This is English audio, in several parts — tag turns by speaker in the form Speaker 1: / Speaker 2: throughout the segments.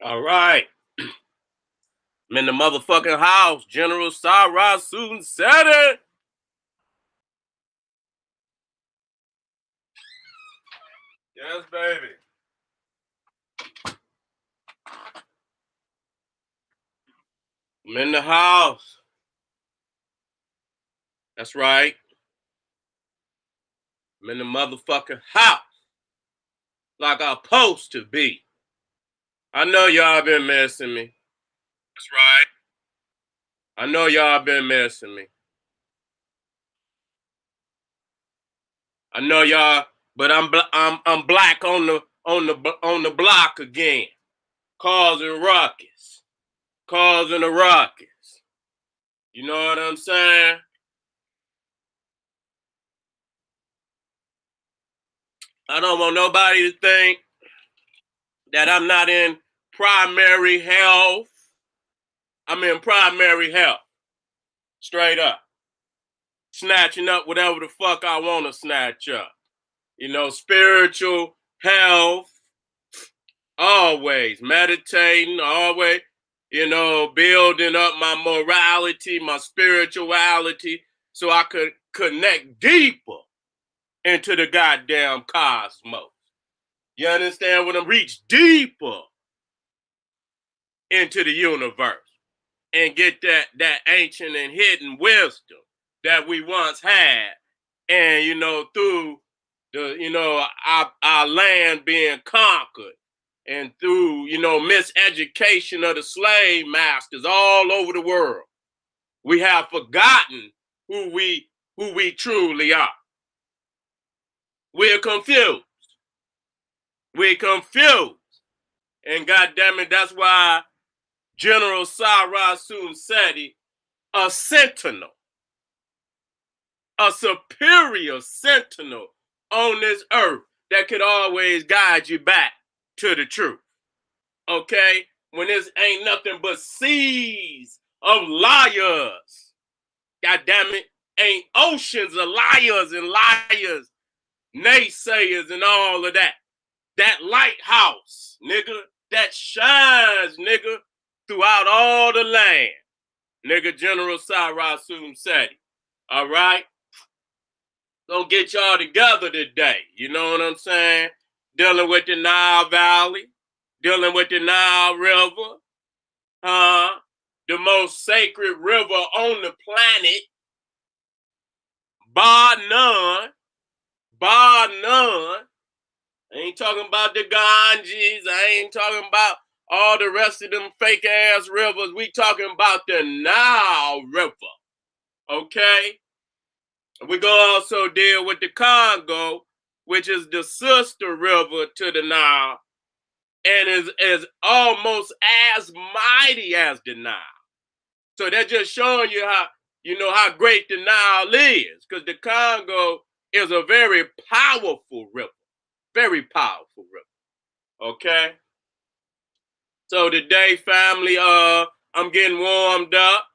Speaker 1: All right. I'm in the motherfucking house. General Sarah soon said it. Yes, baby. I'm in the house. That's right. I'm in the motherfucking house. Like I'm supposed to be. I know y'all been missing me. That's right. I know y'all been missing me. I know y'all, but I'm black on the block again, causing ruckus, causing a ruckus. You know what I'm saying? I don't want nobody to think that I'm not in primary health. I'm in primary health, straight up. Snatching up whatever the fuck I want to snatch up. You know, spiritual health, always meditating, always, building up my morality, my spirituality, so I could connect deeper into the goddamn cosmos. You understand? When I reach deeper into the universe and get that ancient and hidden wisdom that we once had, and through the our land being conquered, and through miseducation of the slave masters all over the world, we have forgotten who we truly are. We're confused. We're confused, and goddamn it, that's why General Sarah soon said he, a sentinel, a superior sentinel on this earth that could always guide you back to the truth. Okay? When this ain't nothing but seas of liars. God damn it. Ain't oceans of liars and liars, naysayers and all of that. That lighthouse, nigga, that shines, nigga, throughout all the land. Nigga, General Sarah soon said it. All right? Gonna get y'all together today. You know what I'm saying? Dealing with the Nile Valley, dealing with the Nile River, the most sacred river on the planet, bar none, bar none. I ain't talking about the Ganges. I ain't talking about all the rest of them fake ass rivers. We talking about the Nile River, okay? We're going to also deal with the Congo, which is the sister river to the Nile, and is almost as mighty as the Nile. So that's just showing you how great the Nile is, because the Congo is a very powerful river, very powerful river. Okay. So today, family, I'm getting warmed up,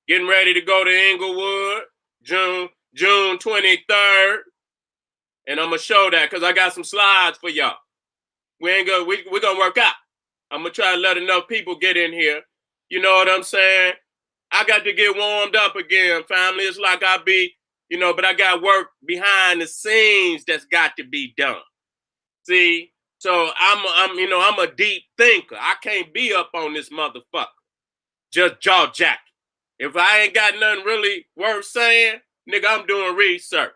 Speaker 1: getting ready to go to Inglewood, June 23rd. And I'm gonna show that because I got some slides for y'all. We're gonna work out. I'm gonna try to let enough people get in here. You know what I'm saying? I got to get warmed up again, family. It's like I be, but I got work behind the scenes that's got to be done. See? So I'm a deep thinker. I can't be up on this motherfucker. Just jaw jacking. If I ain't got nothing really worth saying, nigga, I'm doing research.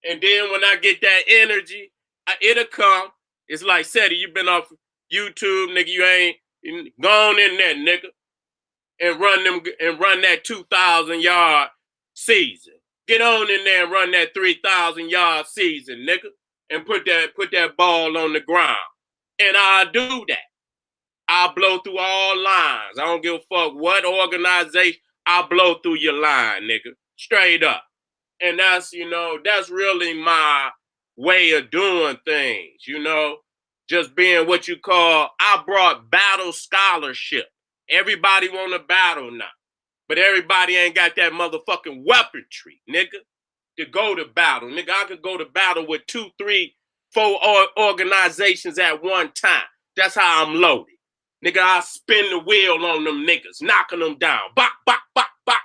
Speaker 1: And then when I get that energy, it'll come. It's like, Seti, you've been off YouTube, nigga. You ain't gone in there, nigga, and run that 2,000-yard season. Get on in there and run that 3,000-yard season, nigga, and put that ball on the ground. And I'll do that. I'll blow through all lines. I don't give a fuck what organization. I'll blow through your line, nigga. Straight up. And that's really my way of doing things, just being what you call, I brought battle scholarship. Everybody want to battle now, but everybody ain't got that motherfucking weaponry, nigga, to go to battle. Nigga, I could go to battle with 2, 3, 4 organizations at one time. That's how I'm loaded. Nigga, I spin the wheel on them niggas, knocking them down. Bop, bop, bop, bop.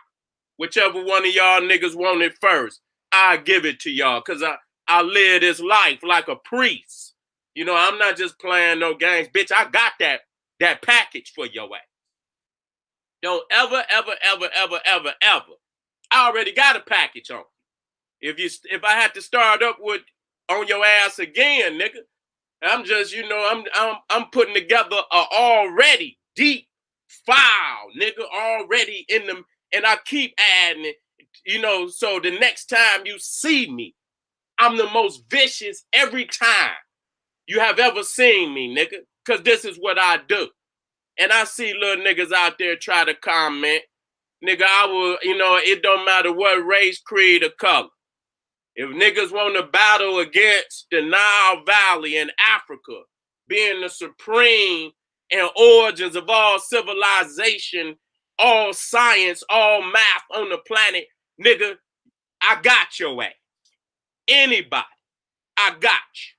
Speaker 1: Whichever one of y'all niggas want it first, I give it to y'all, because I live this life like a priest. You know, I'm not just playing no games. Bitch, I got that package for your ass. Don't ever, ever, ever, ever, ever, ever. I already got a package on. If I had to start up with on your ass again, nigga, I'm just, you know, I'm putting together a already deep file, nigga, already in them, and I keep adding it, you know, so the next time you see me, I'm the most vicious every time you have ever seen me, nigga, because this is what I do. And I see little niggas out there try to comment, nigga, I will, you know, it don't matter what race, creed, or color. If niggas want to battle against the Nile Valley in Africa, being the supreme and origins of all civilization, all science, all math on the planet, nigga, I got your ass. Anybody, I got you.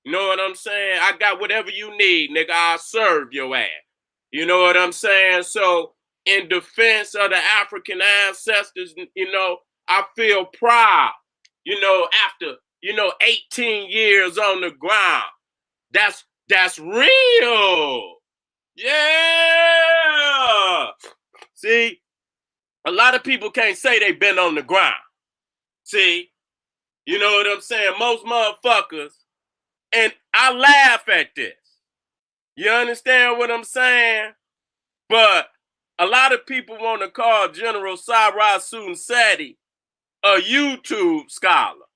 Speaker 1: You know what I'm saying? I got whatever you need, nigga. I'll serve your ass. You know what I'm saying? So, in defense of the African ancestors, you know, I feel proud. You know, after, you know, 18 years on the ground. That's real. Yeah. See, a lot of people can't say they've been on the ground. See, you know what I'm saying? Most motherfuckers, and I laugh at this. You understand what I'm saying? But a lot of people want to call General Cyrus Sunseti a YouTube scholar.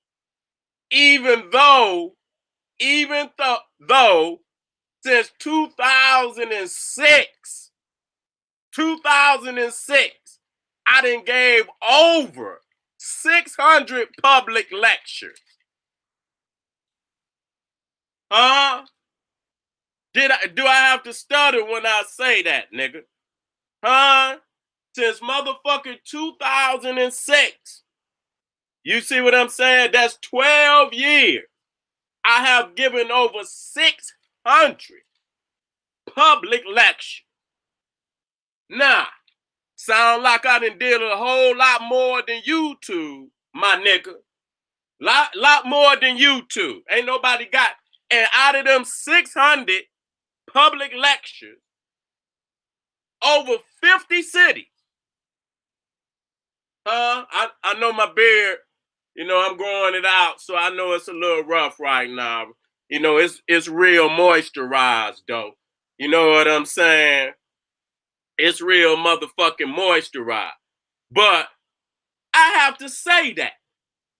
Speaker 1: Even though since 2006, I done gave over 600 public lectures. Huh? Do I have to stutter when I say that, nigga? Huh? Since motherfucking 2006. You see what I'm saying? That's 12 years. I have given over 600 public lectures. Nah, sound like I done did a whole lot more than YouTube, my nigga. Lot more than YouTube. Ain't nobody got. And out of them 600 public lectures, over 50 cities. I know my beard, you know, I'm growing it out, so I know it's a little rough right now. You know, it's real moisturized, though. You know what I'm saying? It's real motherfucking moisturized. But I have to say that.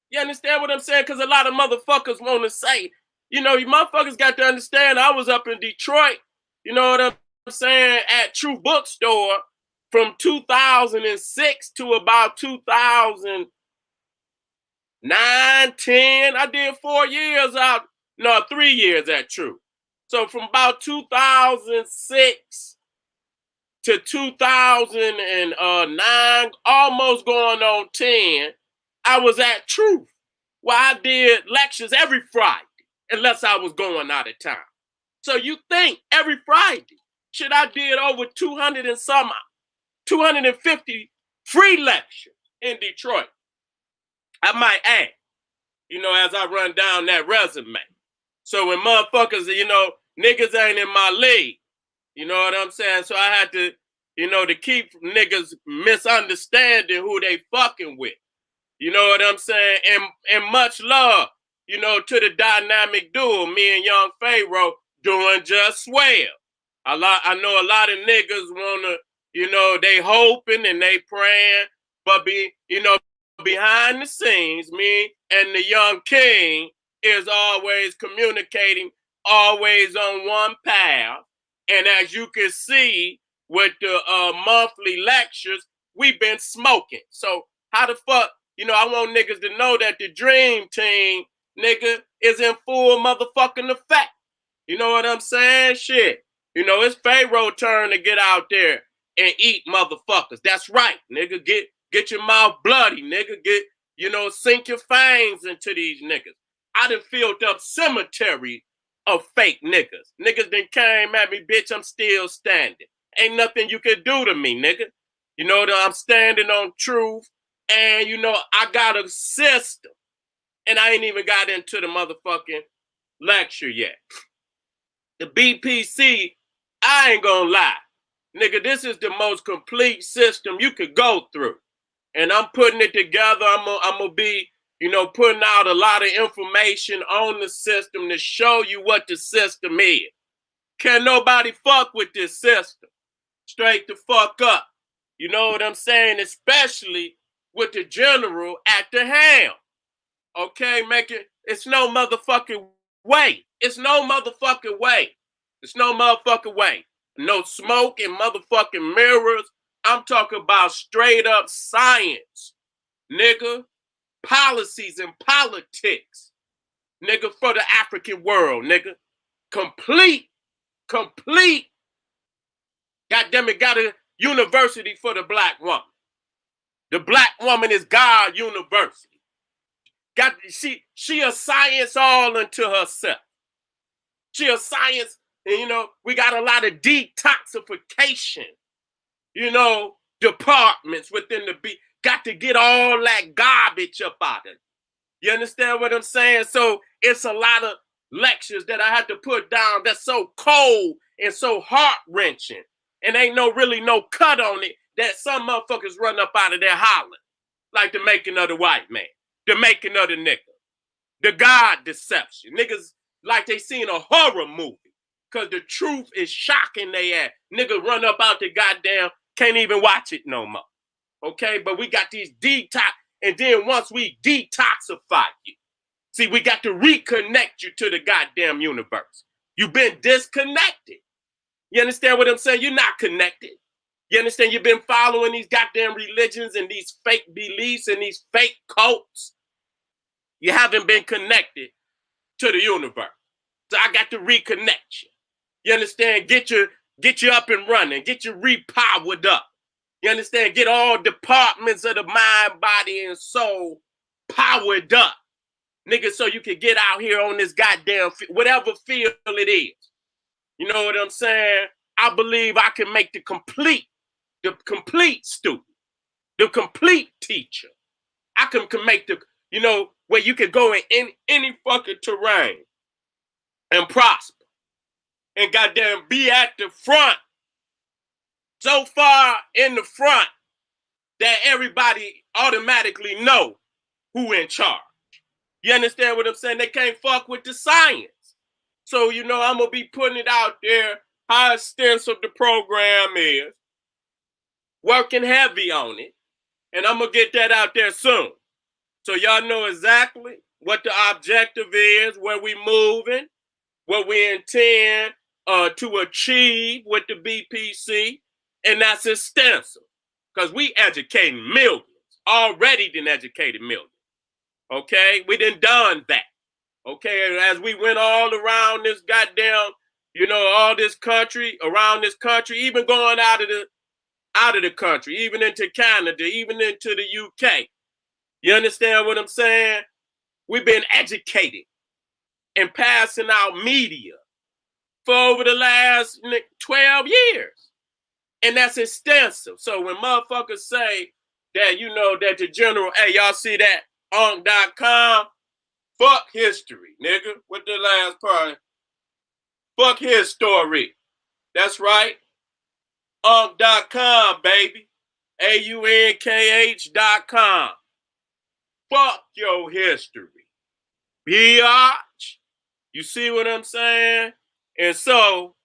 Speaker 1: You understand what I'm saying? Because a lot of motherfuckers want to say, you know, you motherfuckers got to understand I was up in Detroit, you know what I'm saying, at True Bookstore from 2006 to about 2009, 10. I did 4 years out, no, 3 years at True. So from about 2006 to 2009, almost going on 10, I was at Truth, where I did lectures every Friday, unless I was going out of town. So you think every Friday, shit, I did over 250 free lectures in Detroit. I might add, you know, as I run down that resume. So when motherfuckers, you know, niggas ain't in my league, you know what I'm saying? So I had to, you know, to keep niggas misunderstanding who they fucking with. You know what I'm saying? And much love, you know, to the dynamic duo, me and Young Pharaoh doing just well. I know a lot of niggas wanna, you know, they hoping and they praying, but you know, behind the scenes, me and the Young King is always communicating, always on one path. And as you can see with the monthly lectures, we've been smoking. So how the fuck, you know, I want niggas to know that the dream team, nigga, is in full motherfucking effect. You know what I'm saying? Shit. You know, it's Pharaoh turn to get out there and eat motherfuckers. That's right, nigga. Get your mouth bloody, nigga. You know, sink your fangs into these niggas. I done filled up cemeteries of fake niggas. Niggas done came at me, bitch, I'm still standing. Ain't nothing you can do to me, nigga. You know that I'm standing on truth, and you know I got a system. And I ain't even got into the motherfucking lecture yet. The BPC, I ain't gonna lie. Nigga, this is the most complete system you could go through. And I'm putting it together. I'm gonna be, you know, putting out a lot of information on the system to show you what the system is. Can nobody fuck with this system? Straight the fuck up. You know what I'm saying? Especially with the general at the helm. Okay, it's no motherfucking way. It's no motherfucking way. It's no motherfucking way. No smoke and motherfucking mirrors. I'm talking about straight up science, nigga. Policies and politics, nigga, for the African world, nigga. Complete. Goddamn it, got a university for the black woman. The black woman is God University. She a science all unto herself. She a science, and you know, we got a lot of detoxification, you know, departments within the got to get all that garbage up out of it. You understand what I'm saying? So it's a lot of lectures that I had to put down that's so cold and so heart-wrenching, and ain't really no cut on it, that some motherfuckers run up out of there hollering, like the making of the white man, the making of the nigga, the God deception. Niggas like they seen a horror movie, because the truth is shocking they ass. Niggas run up out the goddamn, can't even watch it no more. Okay, but we got these detox, and then once we detoxify you, see, we got to reconnect you to the goddamn universe. You've been disconnected. You understand what I'm saying? You're not connected. You understand? You've been following these goddamn religions and these fake beliefs and these fake cults. You haven't been connected to the universe. So I got to reconnect you. You understand? Get you up and running. Get you repowered up. You understand? Get all departments of the mind, body, and soul powered up. Nigga, so you can get out here on this goddamn, whatever field it is. You know what I'm saying? I believe I can make the complete student, the complete teacher. I can make the, you know, where you can go in any fucking terrain and prosper and goddamn be at the front, so far in the front that everybody automatically know who in charge. You understand what I'm saying? They can't fuck with the science. So, you know, I'm going to be putting it out there how extensive the program is, working heavy on it, and I'm going to get that out there soon. So y'all know exactly what the objective is, where we moving, what we intend to achieve with the BPC, and that's extensive, because we educating millions, already done educated millions, okay? We done that. Okay, as we went all around this goddamn, you know, all this country, around this country, even going out of the country, even into Canada, even into the UK. You understand what I'm saying? We've been educated and passing out media for over the last 12 years. And that's extensive. So when motherfuckers say that, you know, that the general, hey, y'all see that onk.com? Fuck history, nigga. What the last part? Fuck his story. That's right. Onk.com, baby. AUNKH.com. Fuck your history. Biatch. You see what I'm saying? And so,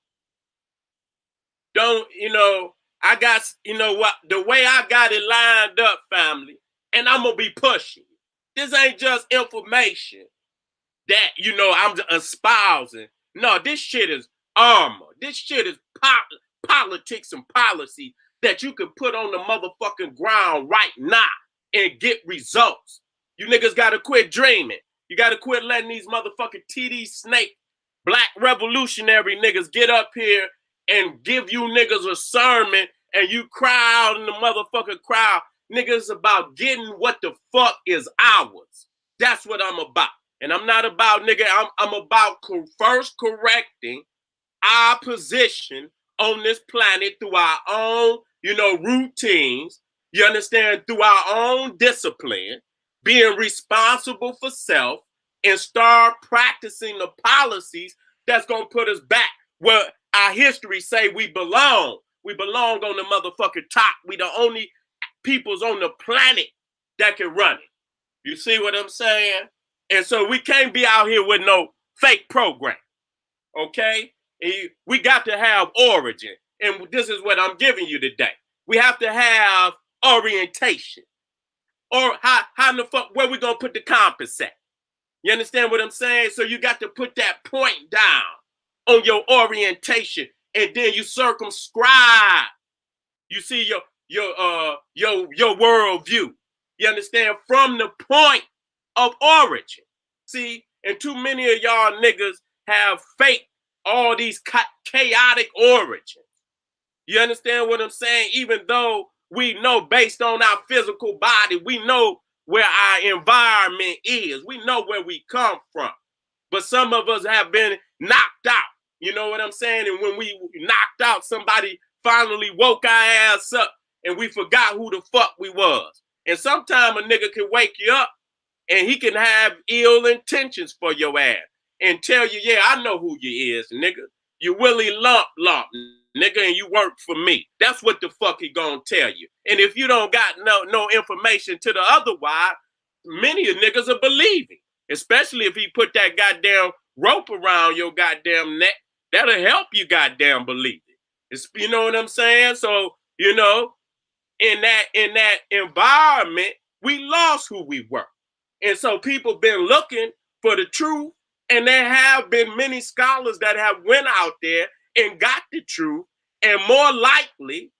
Speaker 1: don't, you know, I got, you know what, the way I got it lined up, family, and I'm going to be pushing. This ain't just information that, you know, I'm espousing. No, this shit is armor. This shit is politics and policy that you can put on the motherfucking ground right now and get results. You niggas got to quit dreaming. You got to quit letting these motherfucking TD Snake, black revolutionary niggas get up here and give you niggas a sermon and you cry out in the motherfucking crowd. Niggas about getting what the fuck is ours. That's what I'm about. And I'm not about, nigga, I'm about first correcting our position on this planet through our own, routines, you understand, through our own discipline, being responsible for self, and start practicing the policies that's going to put us back where our history say we belong. We belong on the motherfucking top. We the only peoples on the planet that can run it. You see what I'm saying? And so we can't be out here with no fake program, okay? We got to have origin. And this is what I'm giving you today. We have to have orientation. Or how in the fuck, where we gonna put the compass at? You understand what I'm saying? So you got to put that point down on your orientation, and then you circumscribe. You see your worldview. You understand? From the point of origin. See, and too many of y'all niggas have fake all these chaotic origins. You understand what I'm saying? Even though we know based on our physical body, we know where our environment is. We know where we come from. But some of us have been knocked out. You know what I'm saying? And when we knocked out, somebody finally woke our ass up and we forgot who the fuck we was. And sometimes a nigga can wake you up and he can have ill intentions for your ass and tell you, yeah, I know who you is, nigga. You Willie Lump, nigga, and you work for me. That's what the fuck he gonna tell you. And if you don't got no information to the otherwise, many of niggas are believing, especially if he put that goddamn rope around your goddamn neck. That'll help you goddamn believe it. You know what I'm saying? So, in that environment, we lost who we were. And so people been looking for the truth, and there have been many scholars that have went out there and got the truth, and more likely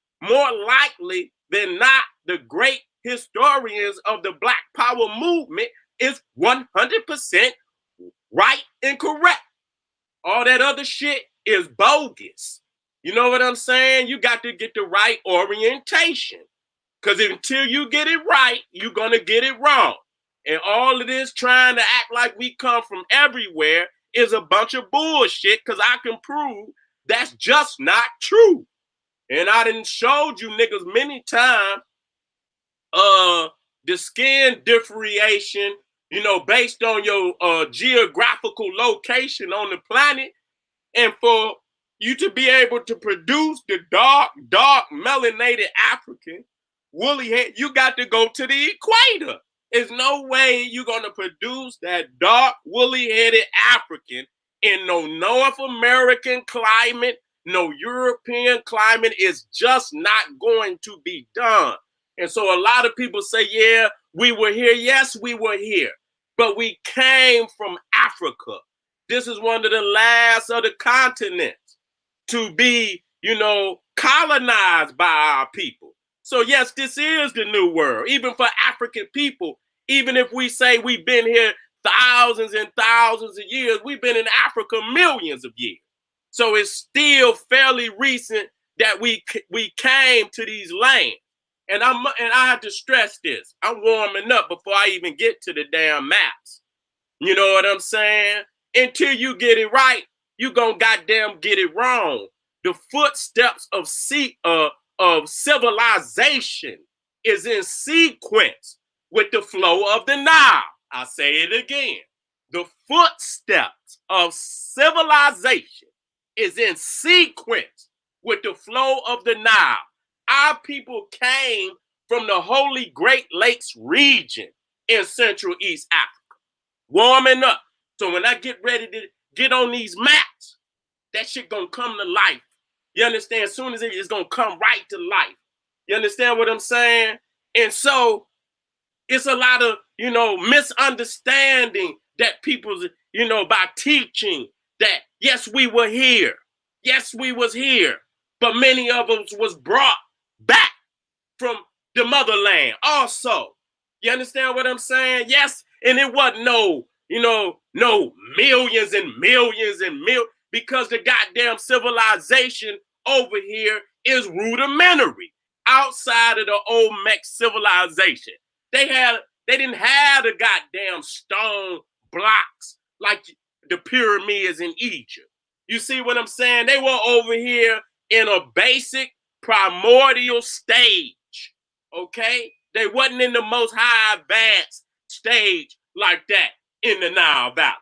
Speaker 1: than not, the great historians of the Black Power movement is 100% right and correct. All that other shit is bogus. You know what I'm saying? You got to get the right orientation, because until you get it right, you're going to get it wrong. And all of this trying to act like we come from everywhere is a bunch of bullshit, because I can prove that's just not true. And I done showed you niggas many times the skin differentiation, based on your geographical location on the planet. And for you to be able to produce the dark melanated African woolly head, you got to go to the equator. There's no way you're going to produce that dark woolly-headed African in no North American climate, no European climate. Is just not going to be done. And so a lot of people say, yeah, we were here. Yes, we were here. But we came from Africa. This is one of the last of the continents to be, colonized by our people. So yes, this is the new world, even for African people. Even if we say we've been here thousands and thousands of years, we've been in Africa millions of years. So it's still fairly recent that we came to these lands. And I have to stress this. I'm warming up before I even get to the damn maps. You know what I'm saying? Until you get it right, you gonna goddamn get it wrong. The footsteps of civilization is in sequence with the flow of the Nile. I'll say it again. The footsteps of civilization is in sequence with the flow of the Nile. Our people came from the Holy Great Lakes region in Central East Africa. Warming up. So when I get ready to get on these maps, that shit gonna come to life. You understand? As soon as it's gonna come right to life. You understand what I'm saying? And so it's a lot of, misunderstanding that people's, by teaching that, yes, we were here. Yes, we was here. But many of us was brought back from the motherland also. You understand what I'm saying? Yes, and it wasn't no millions and millions and millions, because the goddamn civilization over here is rudimentary. Outside of the Olmec civilization, they didn't have the goddamn stone blocks like the pyramids in Egypt. You see what I'm saying? They were over here in a basic primordial stage, okay? They wasn't in the most high advanced stage like that in the Nile Valley.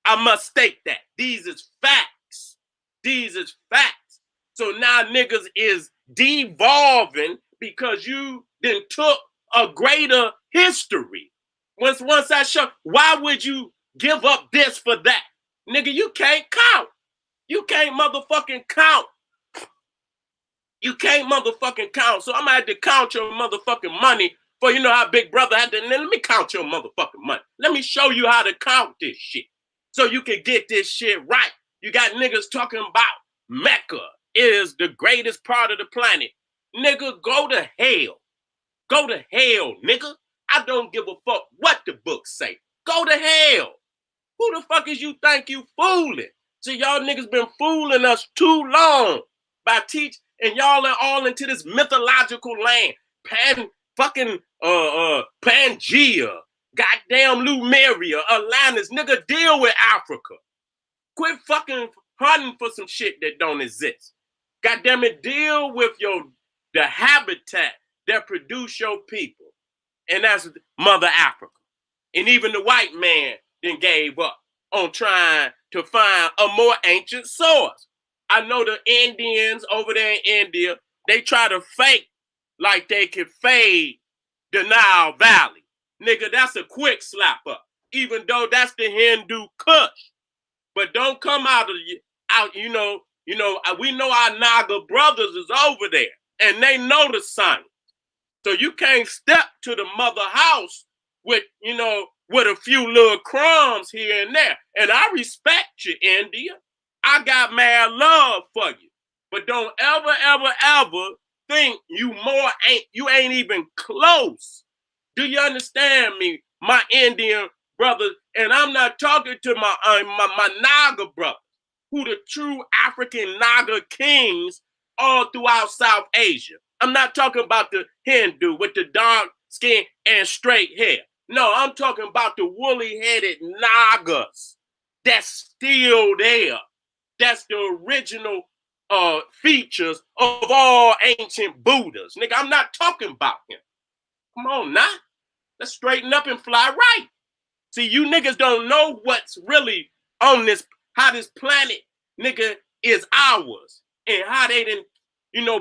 Speaker 1: I must state that. These is facts. These is facts. So now niggas is devolving because you then took a greater history. Once I show, why would you give up this for that? Nigga, you can't count. You can't motherfucking count. You can't motherfucking count. So I'm gonna have to count your motherfucking money for, you know how Big Brother had to, let me count your motherfucking money. Let me show you how to count this shit so you can get this shit right. You got niggas talking about Mecca is the greatest part of the planet. Nigga, go to hell. Go to hell, nigga. I don't give a fuck what the books say. Go to hell. Who the fuck is you think you fooling? So y'all niggas been fooling us too long by teach, and y'all are all into this mythological land. Pangea, goddamn Lumeria, Atlantis. Nigga, deal with Africa. Quit fucking hunting for some shit that don't exist. Goddamn it, deal with the habitat that produce your people. And that's Mother Africa. And even the white man then gave up on trying to find a more ancient source. I know the Indians over there in India, they try to fake like they can fade the Nile Valley. Nigga, that's a quick slap up, even though that's the Hindu Kush. But don't come out, we know our Naga brothers is over there, and they know the sign. So you can't step to the mother house with a few little crumbs here and there. And I respect you, India. I got mad love for you. But don't ever think you ain't even close. Do you understand me, my Indian brothers? And I'm not talking to my Naga brothers, who the true African Naga kings all throughout South Asia. I'm not talking about the Hindu with the dark skin and straight hair. No, I'm talking about the woolly-headed Nagas that's still there. That's the original features of all ancient Buddhas. Nigga, I'm not talking about him. Come on now. Let's straighten up and fly right. See, you niggas don't know what's really on this, how this planet, nigga, is ours. And how they didn't,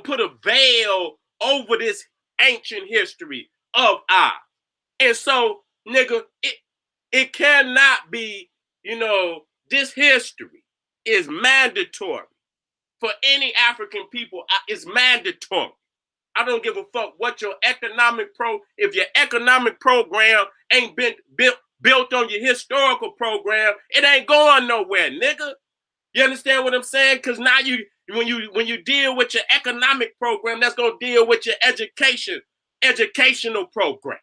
Speaker 1: put a veil over this ancient history of ours. And so, nigga, it cannot be, this history is mandatory for any African people. It's mandatory. I don't give a fuck what your if your economic program ain't been built on your historical program, it ain't going nowhere, nigga. You understand what I'm saying? Because now when you deal with your economic program, that's gonna deal with your educational program.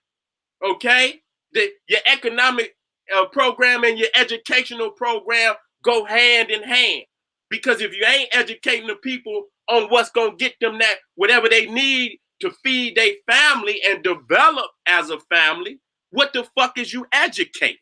Speaker 1: Okay? Your economic program and your educational program go hand in hand. Because if you ain't educating the people on what's gonna get them that whatever they need to feed their family and develop as a family, what the fuck is you educating?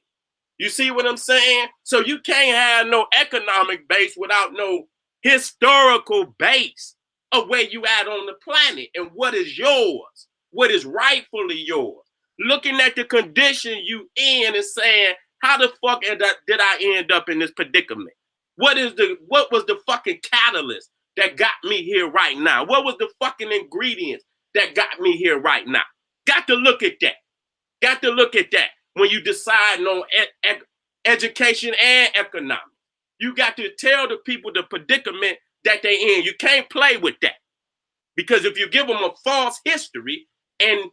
Speaker 1: You see what I'm saying? So you can't have no economic base without no historical base of where you at on the planet and what is yours, what is rightfully yours. Looking at the condition you in and saying, how the fuck did I end up in this predicament? What was the fucking catalyst that got me here right now? What was the fucking ingredients that got me here right now? Got to look at that. Got to look at that when you decide on education and economics. You got to tell the people the predicament that they in. You can't play with that. Because if you give them a false history and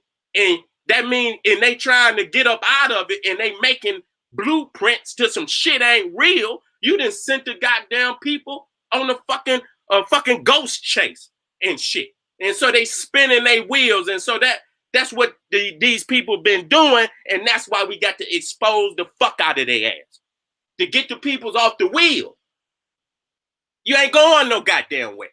Speaker 1: that means, and they trying to get up out of it and they making blueprints to some shit ain't real, you done sent the goddamn people on a fucking ghost chase and shit. And so they spinning their wheels. And so that's what these people been doing. And that's why we got to expose the fuck out of their ass. To get the peoples off the wheel. You ain't going no goddamn way.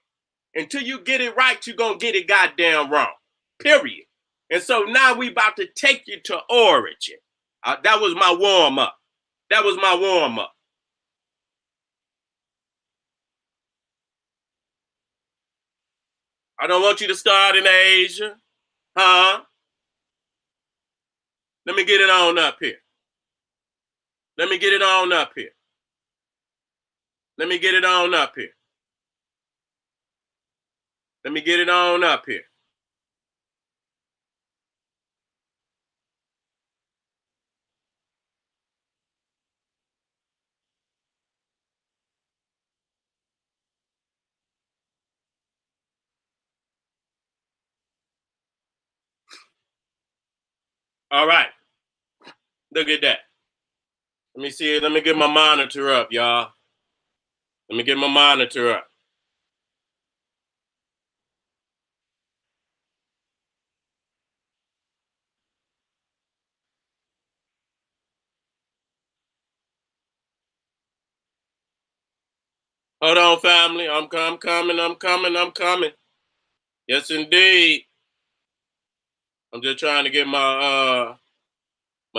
Speaker 1: Until you get it right, you gonna get it goddamn wrong. Period. And so now we about to take you to origin. That was my warm up. That was my warm-up. I don't want you to start in Asia. Huh? Let me get it on up here. Let me get it on up here. Let me get it on up here. Let me get it on up here. All right. Look at that. Let me see. Let me get my monitor up, y'all. Let me get my monitor up. Hold on, family. I'm coming. Yes, indeed. I'm just trying to get my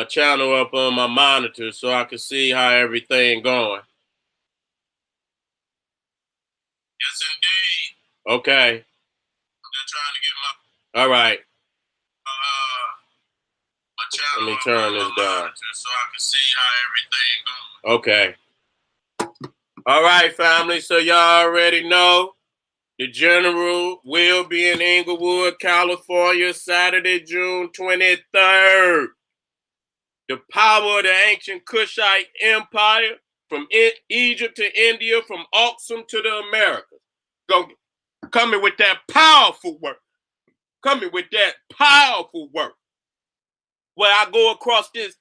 Speaker 1: channel up on my monitor so I can see how everything going. Yes, indeed. Okay. I'm just trying to get my. All right. My channel. Let me turn this down so I can see how everything going. Okay. All right, family. So y'all already know the general will be in Inglewood, California, Saturday, June 23rd. The power of the ancient Kushite Empire from Egypt to India, from Aksum to the Americas. Go, coming with that powerful work. Coming with that powerful work. Where I go across this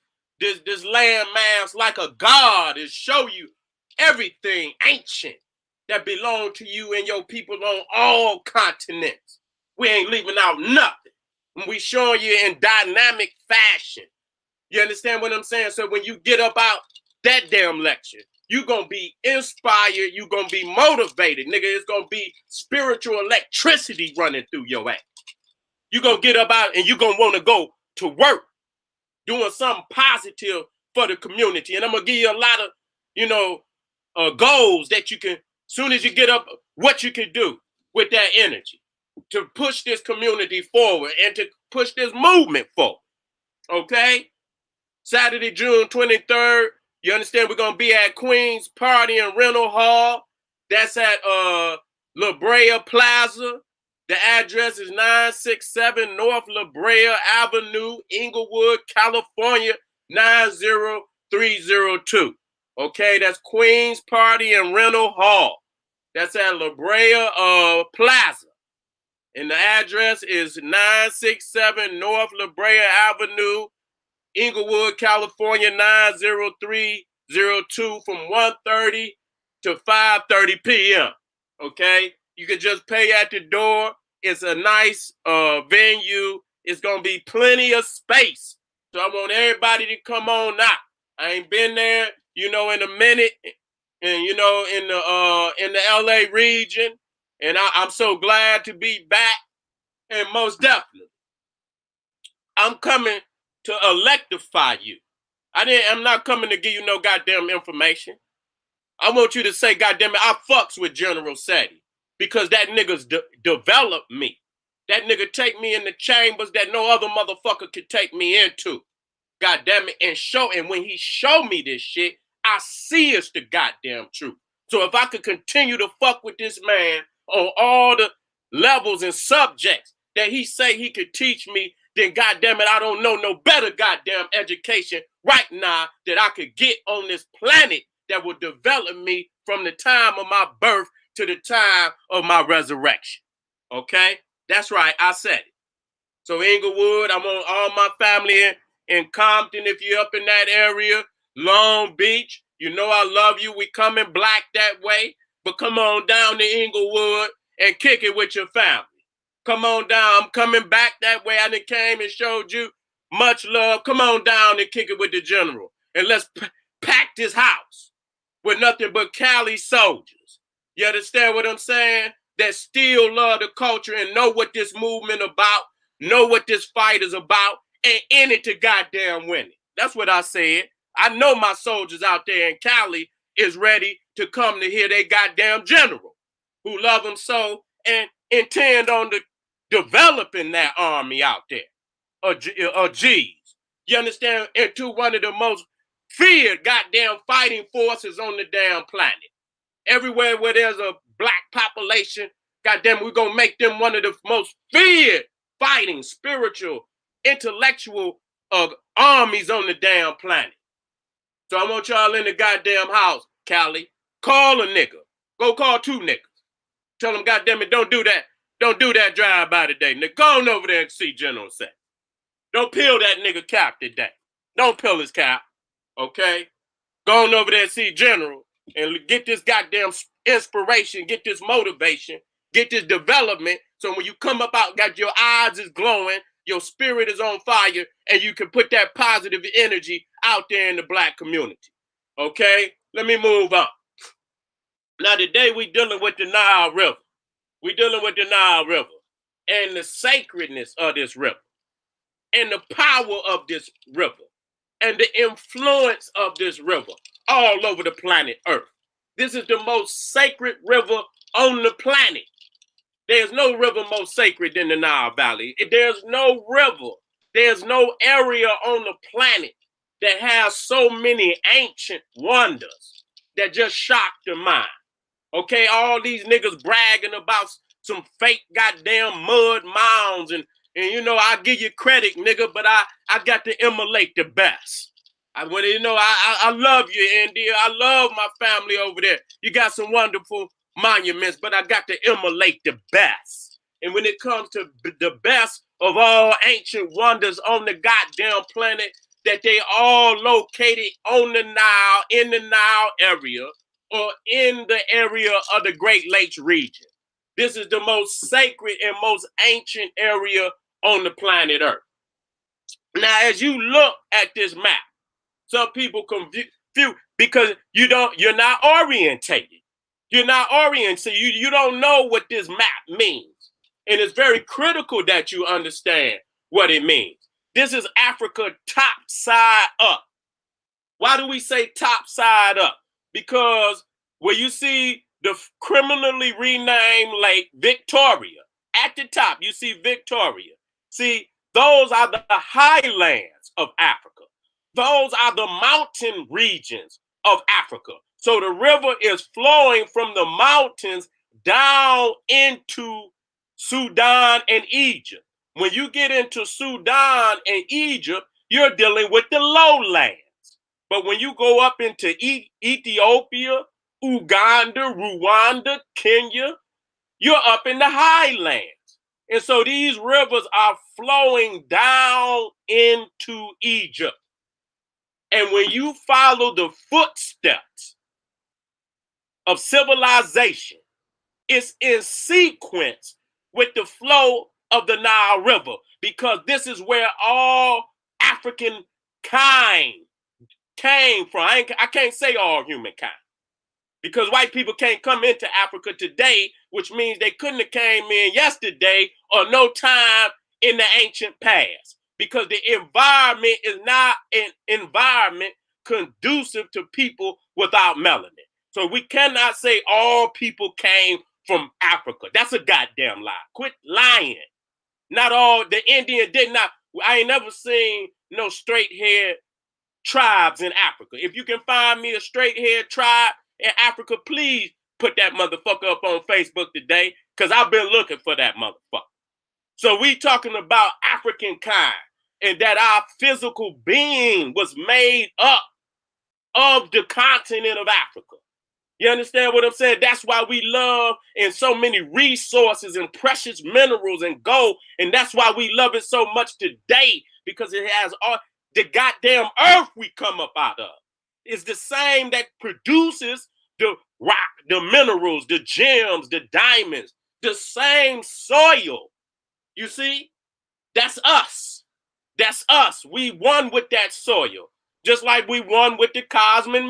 Speaker 1: land mass like a god and show you everything ancient that belong to you and your people on all continents. We ain't leaving out nothing. And we showing you in dynamic fashion. You understand what I'm saying? So when you get up out that damn lecture, you're going to be inspired. You're going to be motivated. Nigga, it's going to be spiritual electricity running through your ass. You're going to get up out and you're going to want to go to work doing something positive for the community. And I'm going to give you a lot of, goals that you can, soon as you get up, what you can do with that energy to push this community forward and to push this movement forward. Okay? Saturday, June 23rd. You understand we're going to be at Queen's Party and Rental Hall. That's at La Brea Plaza. The address is 967 North La Brea Avenue, Inglewood, California, 90302. Okay, that's Queen's Party and Rental Hall. That's at La Brea Plaza. And the address is 967 North La Brea Avenue, Inglewood, California, 90302 from 1:30 to 5:30 p.m. Okay? You can just pay at the door. It's a nice venue. It's going to be plenty of space. So I want everybody to come on out. I ain't been there, in a minute, and, in the LA region. And I'm so glad to be back. And most definitely, I'm coming to electrify you. I'm not coming to give you no goddamn information. I want you to say, goddamn it, I fucks with General Seti because that nigga's developed me. That nigga take me in the chambers that no other motherfucker could take me into. Goddamn it, and when he show me this shit, I see it's the goddamn truth. So if I could continue to fuck with this man on all the levels and subjects that he say he could teach me, then goddamn it, I don't know no better goddamn education right now that I could get on this planet that will develop me from the time of my birth to the time of my resurrection. Okay? That's right, I said it. So Inglewood, I want all my family in Compton, if you're up in that area, Long Beach, I love you. We coming black that way, but come on down to Inglewood and kick it with your family. Come on down. I'm coming back that way. I done came and showed you much love. Come on down and kick it with the general. And let's pack this house with nothing but Cali soldiers. You understand what I'm saying? That still love the culture and know what this movement about, know what this fight is about, and in it to goddamn win it. That's what I said. I know my soldiers out there in Cali is ready to come to hear they goddamn general who love them so and intend on developing that army out there of G's. You understand? Into one of the most feared goddamn fighting forces on the damn planet. Everywhere where there's a black population, goddamn, we're gonna make them one of the most feared fighting, spiritual, intellectual armies on the damn planet. So I want y'all in the goddamn house, Cali. Call a nigga. Go call 2 niggas. Tell them, goddamn it, don't do that. Don't do that drive-by today. Nigga, go on over there and see General Say. Don't peel that nigga cap today. Don't peel his cap, okay? Go on over there and see General and get this goddamn inspiration, get this motivation, get this development. So when you come up out, got your eyes is glowing, your spirit is on fire, and you can put that positive energy out there in the black community. Okay? Let me move on. Now today we dealing with the Nile River. We dealing with the Nile River and the sacredness of this river and the power of this river and the influence of this river all over the planet Earth. This is the most sacred river on the planet. There's no river more sacred than the Nile Valley. There's no river, there's no area on the planet that has so many ancient wonders that just shock the mind. Okay, all these niggas bragging about some fake goddamn mud mounds and you know, I give you credit, nigga, but I got to emulate the best. I love you, India. I love my family over there. You got some wonderful monuments, but I got to emulate the best. And when it comes to the best of all ancient wonders on the goddamn planet, that they all located on the Nile, in the Nile area, or in the area of the Great Lakes region. This is the most sacred and most ancient area on the planet Earth. Now, as you look at this map, some people confuse because you're not orientated. You're not oriented. You don't know what this map means. And it's very critical that you understand what it means. This is Africa top side up. Why do we say top side up? Because where you see the criminally renamed Lake Victoria, at the top, you see Victoria. See, those are the highlands of Africa. Those are the mountain regions of Africa. So the river is flowing from the mountains down into Sudan and Egypt. When you get into Sudan and Egypt, you're dealing with the lowlands. But when you go up into Ethiopia, Uganda, Rwanda, Kenya, you're up in the highlands. And so these rivers are flowing down into Egypt. And when you follow the footsteps of civilization, it's in sequence with the flow of the Nile River, because this is where all African kind came from. I can't say all humankind, because white people can't come into Africa today, which means they couldn't have came in yesterday or no time in the ancient past, because the environment is not an environment conducive to people without melanin. So we cannot say all people came from Africa. That's a goddamn lie. Quit lying. Not all, the Indian did not. I ain't never seen no straight-haired tribes in Africa. If you can find me a straight-haired tribe in Africa, please put that motherfucker up on Facebook today, because I've been looking for that motherfucker. So we talking about African kind, and that our physical being was made up of the continent of Africa. You understand what I'm saying? That's why we love and so many resources and precious minerals and gold. And that's why we love it so much today, because it has all the goddamn earth we come up out of. It's the same that produces the rock, the minerals, the gems, the diamonds, the same soil. You see? That's us. That's us. We won with that soil. Just like we won with the cosmic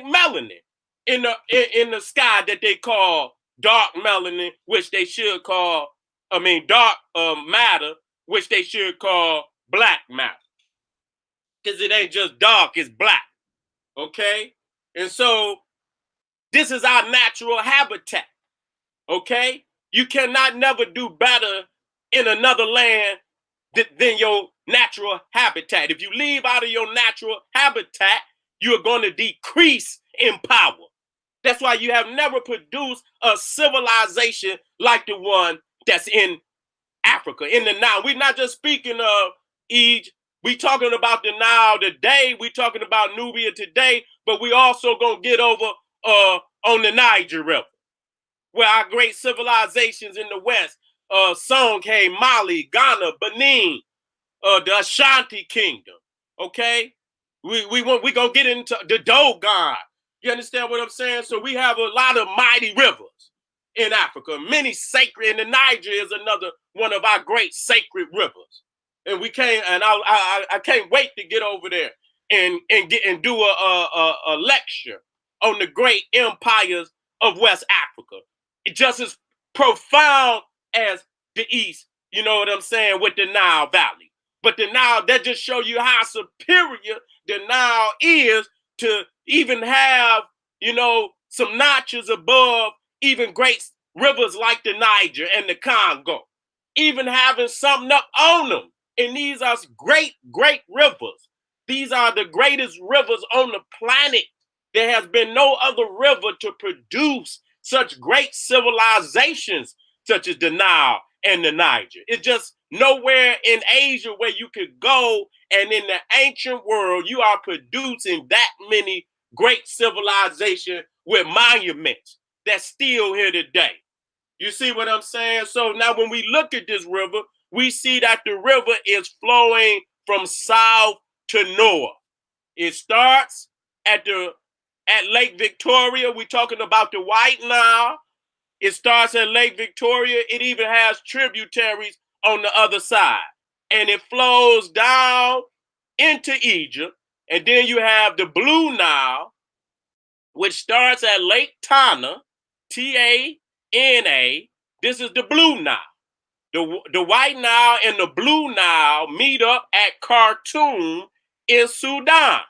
Speaker 1: melanin in the sky that they call dark melanin, which they should call, dark matter, which they should call black matter. because it ain't just dark, it's black. Okay? And so this is our natural habitat. Okay? You cannot never do better in another land than your natural habitat. If you leave out of your natural habitat, you're going to decrease in power. That's why you have never produced a civilization like the one that's in Africa, in the Nile. We're not just speaking of Egypt. We talking about the Nile today. We talking about Nubia today, but we also gonna get over on the Niger River, where our great civilizations in the West, Songhai, Mali, Ghana, Benin, the Ashanti Kingdom. Okay, we gonna get into the Dogon. You understand what I'm saying? So we have a lot of mighty rivers in Africa. Many sacred, and the Niger is another one of our great sacred rivers. And we can't, and I can't wait to get over there and do a lecture on the great empires of West Africa. It's just as profound as the East. You know what I'm saying, with the Nile Valley. But the Nile, that just show you how superior the Nile is to even have, you know, some notches above even great rivers like the Niger and the Congo, even having something up on them. And these are great, great rivers. These are the greatest rivers on the planet. There has been no other river to produce such great civilizations such as the Nile and the Niger. It's just nowhere in Asia where you could go, and in the ancient world, you are producing that many great civilizations with monuments that's still here today. You see what I'm saying? So now when we look at this river, we see that the river is flowing from south to north. It starts at Lake Victoria. We're talking about the White Nile. It starts at Lake Victoria. It even has tributaries on the other side. And it flows down into Egypt. And then you have the Blue Nile, which starts at Lake Tana, Tana. This is the Blue Nile. The White Nile and the Blue Nile meet up at Khartoum in Sudan.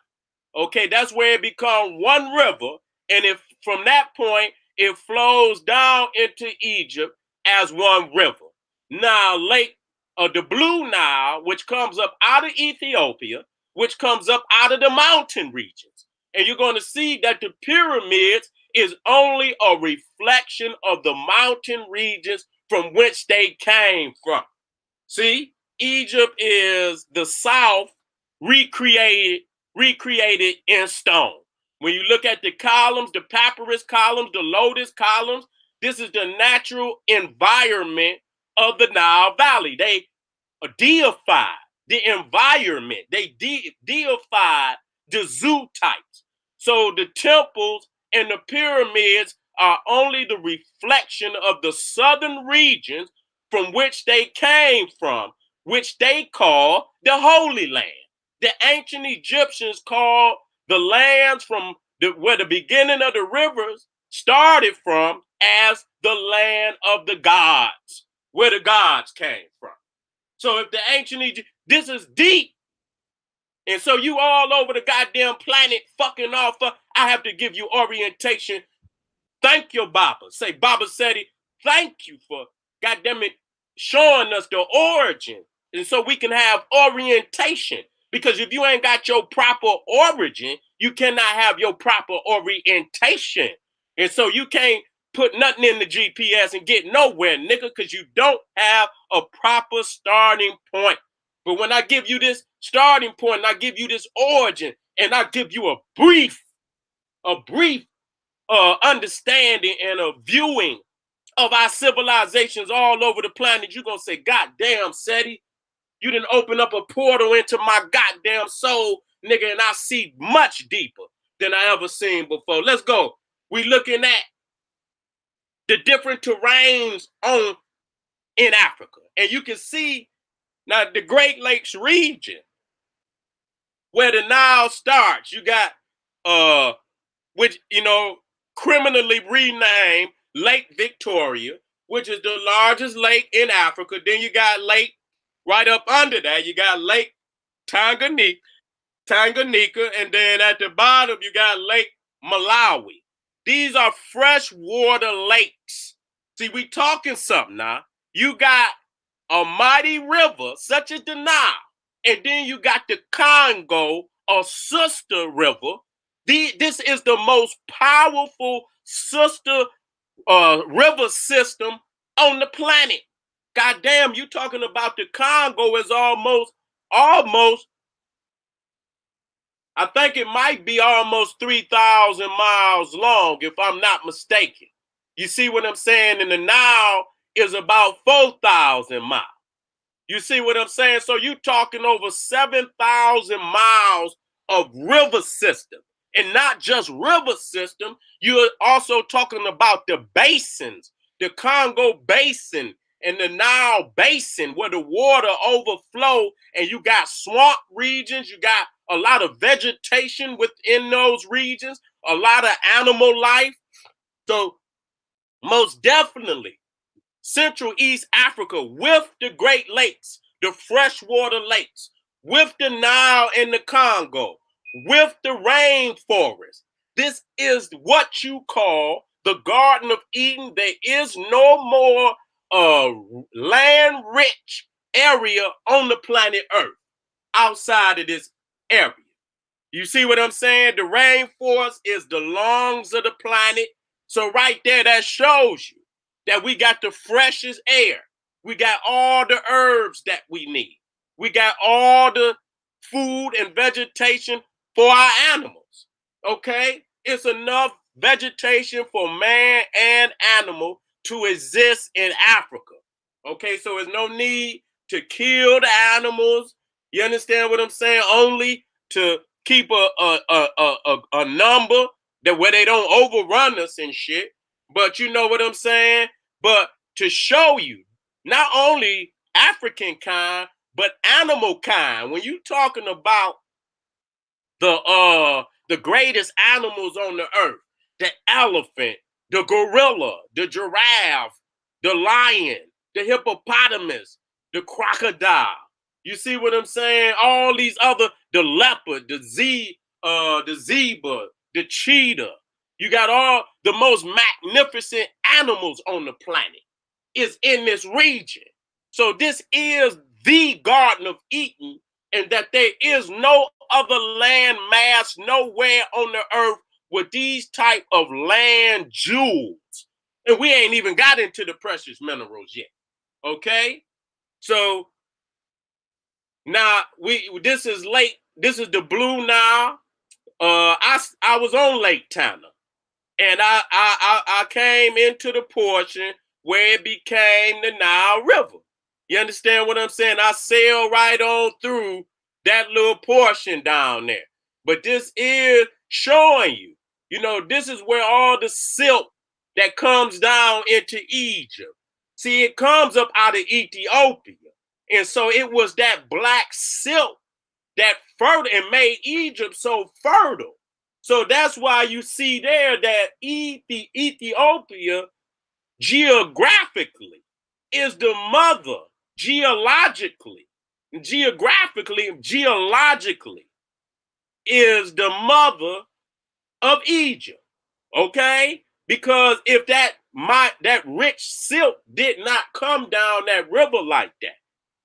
Speaker 1: Okay, that's where it becomes one river. And if from that point, it flows down into Egypt as one river. Now, the Blue Nile, which comes up out of Ethiopia, which comes up out of the mountain regions. And you're going to see that the pyramids is only a reflection of the mountain regions from which they came from. See, Egypt is the South recreated in stone. When you look at the columns, the papyrus columns, the lotus columns, this is the natural environment of the Nile Valley. They deified the environment. They deified the zoo types. So the temples and the pyramids are only the reflection of the southern regions from which they came from, which they call the Holy Land. The ancient Egyptians called the lands from where the beginning of the rivers started from as the land of the gods, where the gods came from. So if the ancient Egypt, this is deep. And so you all over the goddamn planet fucking off. I have to give you orientation. Thank you, Baba. Say, Baba said it. Thank you for, goddamn it, showing us the origin. And so we can have orientation. Because if you ain't got your proper origin, you cannot have your proper orientation. And so you can't put nothing in the GPS and get nowhere, nigga, because you don't have a proper starting point. But when I give you this starting point, and I give you this origin, and I give you a brief understanding and a viewing of our civilizations all over the planet, you're going to say, God damn, Seti, you didn't open up a portal into my goddamn soul, nigga, and I see much deeper than I ever seen before. Let's go. We looking at the different terrains in Africa. And you can see now the Great Lakes region, where the Nile starts. You got, which, you know, criminally renamed Lake Victoria, which is the largest lake in Africa. Then you got Lake, right up under that, you got Lake Tanganyika. Tanganyika, and then at the bottom you got Lake Malawi. These are freshwater lakes. See, we talking something now. You got a mighty river such as the Nile, and then you got the Congo, a sister river. This is the most powerful sister river system on the planet. God damn, you talking about the Congo is almost I think it might be almost 3,000 miles long, if I'm not mistaken. You see what I'm saying? And the Nile is about 4,000 miles. You see what I'm saying? So you talking over 7,000 miles of river system. And not just river system, you're also talking about the basins, the Congo basin and the Nile basin where the water overflow and you got swamp regions, you got a lot of vegetation within those regions, a lot of animal life. So most definitely Central East Africa with the Great Lakes, the freshwater lakes, with the Nile and the Congo, with the rainforest. This is what you call the Garden of Eden. There is no more land-rich area on the planet Earth outside of this area. You see what I'm saying? The rainforest is the lungs of the planet. So right there, that shows you that we got the freshest air. We got all the herbs that we need. We got all the food and vegetation for our animals. Okay? It's enough vegetation for man and animal to exist in Africa. Okay, so there's no need to kill the animals. You understand what I'm saying? Only to keep a number that where they don't overrun us and shit. But you know what I'm saying? But to show you not only African kind, but animal kind. When you talking about the greatest animals on the earth, the elephant, the gorilla, the giraffe, the lion, the hippopotamus, the crocodile. You see what I'm saying? All these other, the leopard, the zebra, the cheetah. You got all the most magnificent animals on the planet is in this region. So this is the Garden of Eden, and that there is no other land mass nowhere on the earth with these type of land jewels. And we ain't even got into the precious minerals yet. Okay? So now this is the Blue Nile. I was on Lake Tanner, and I came into the portion where it became the Nile River. You understand what I'm saying? I sailed right on through that little portion down there. But this is showing you, this is where all the silk that comes down into Egypt. See, it comes up out of Ethiopia. And so it was that black silk that fertile and made Egypt so fertile. So that's why you see there that Ethiopia geographically is the mother geologically is the mother of Egypt. Okay? Because if that rich silk did not come down that river like that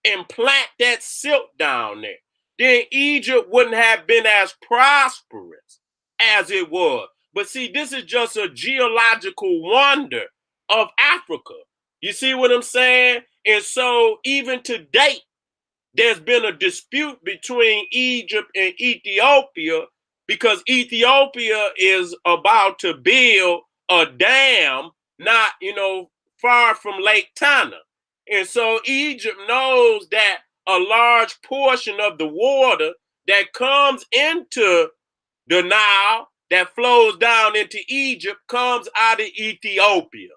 Speaker 1: and plant that silk down there, then Egypt wouldn't have been as prosperous as it was. But see, this is just a geological wonder of Africa. You see what I'm saying? And so even to date, there's been a dispute between Egypt and Ethiopia because Ethiopia is about to build a dam not, far from Lake Tana. And so Egypt knows that a large portion of the water that comes into the Nile that flows down into Egypt comes out of Ethiopia.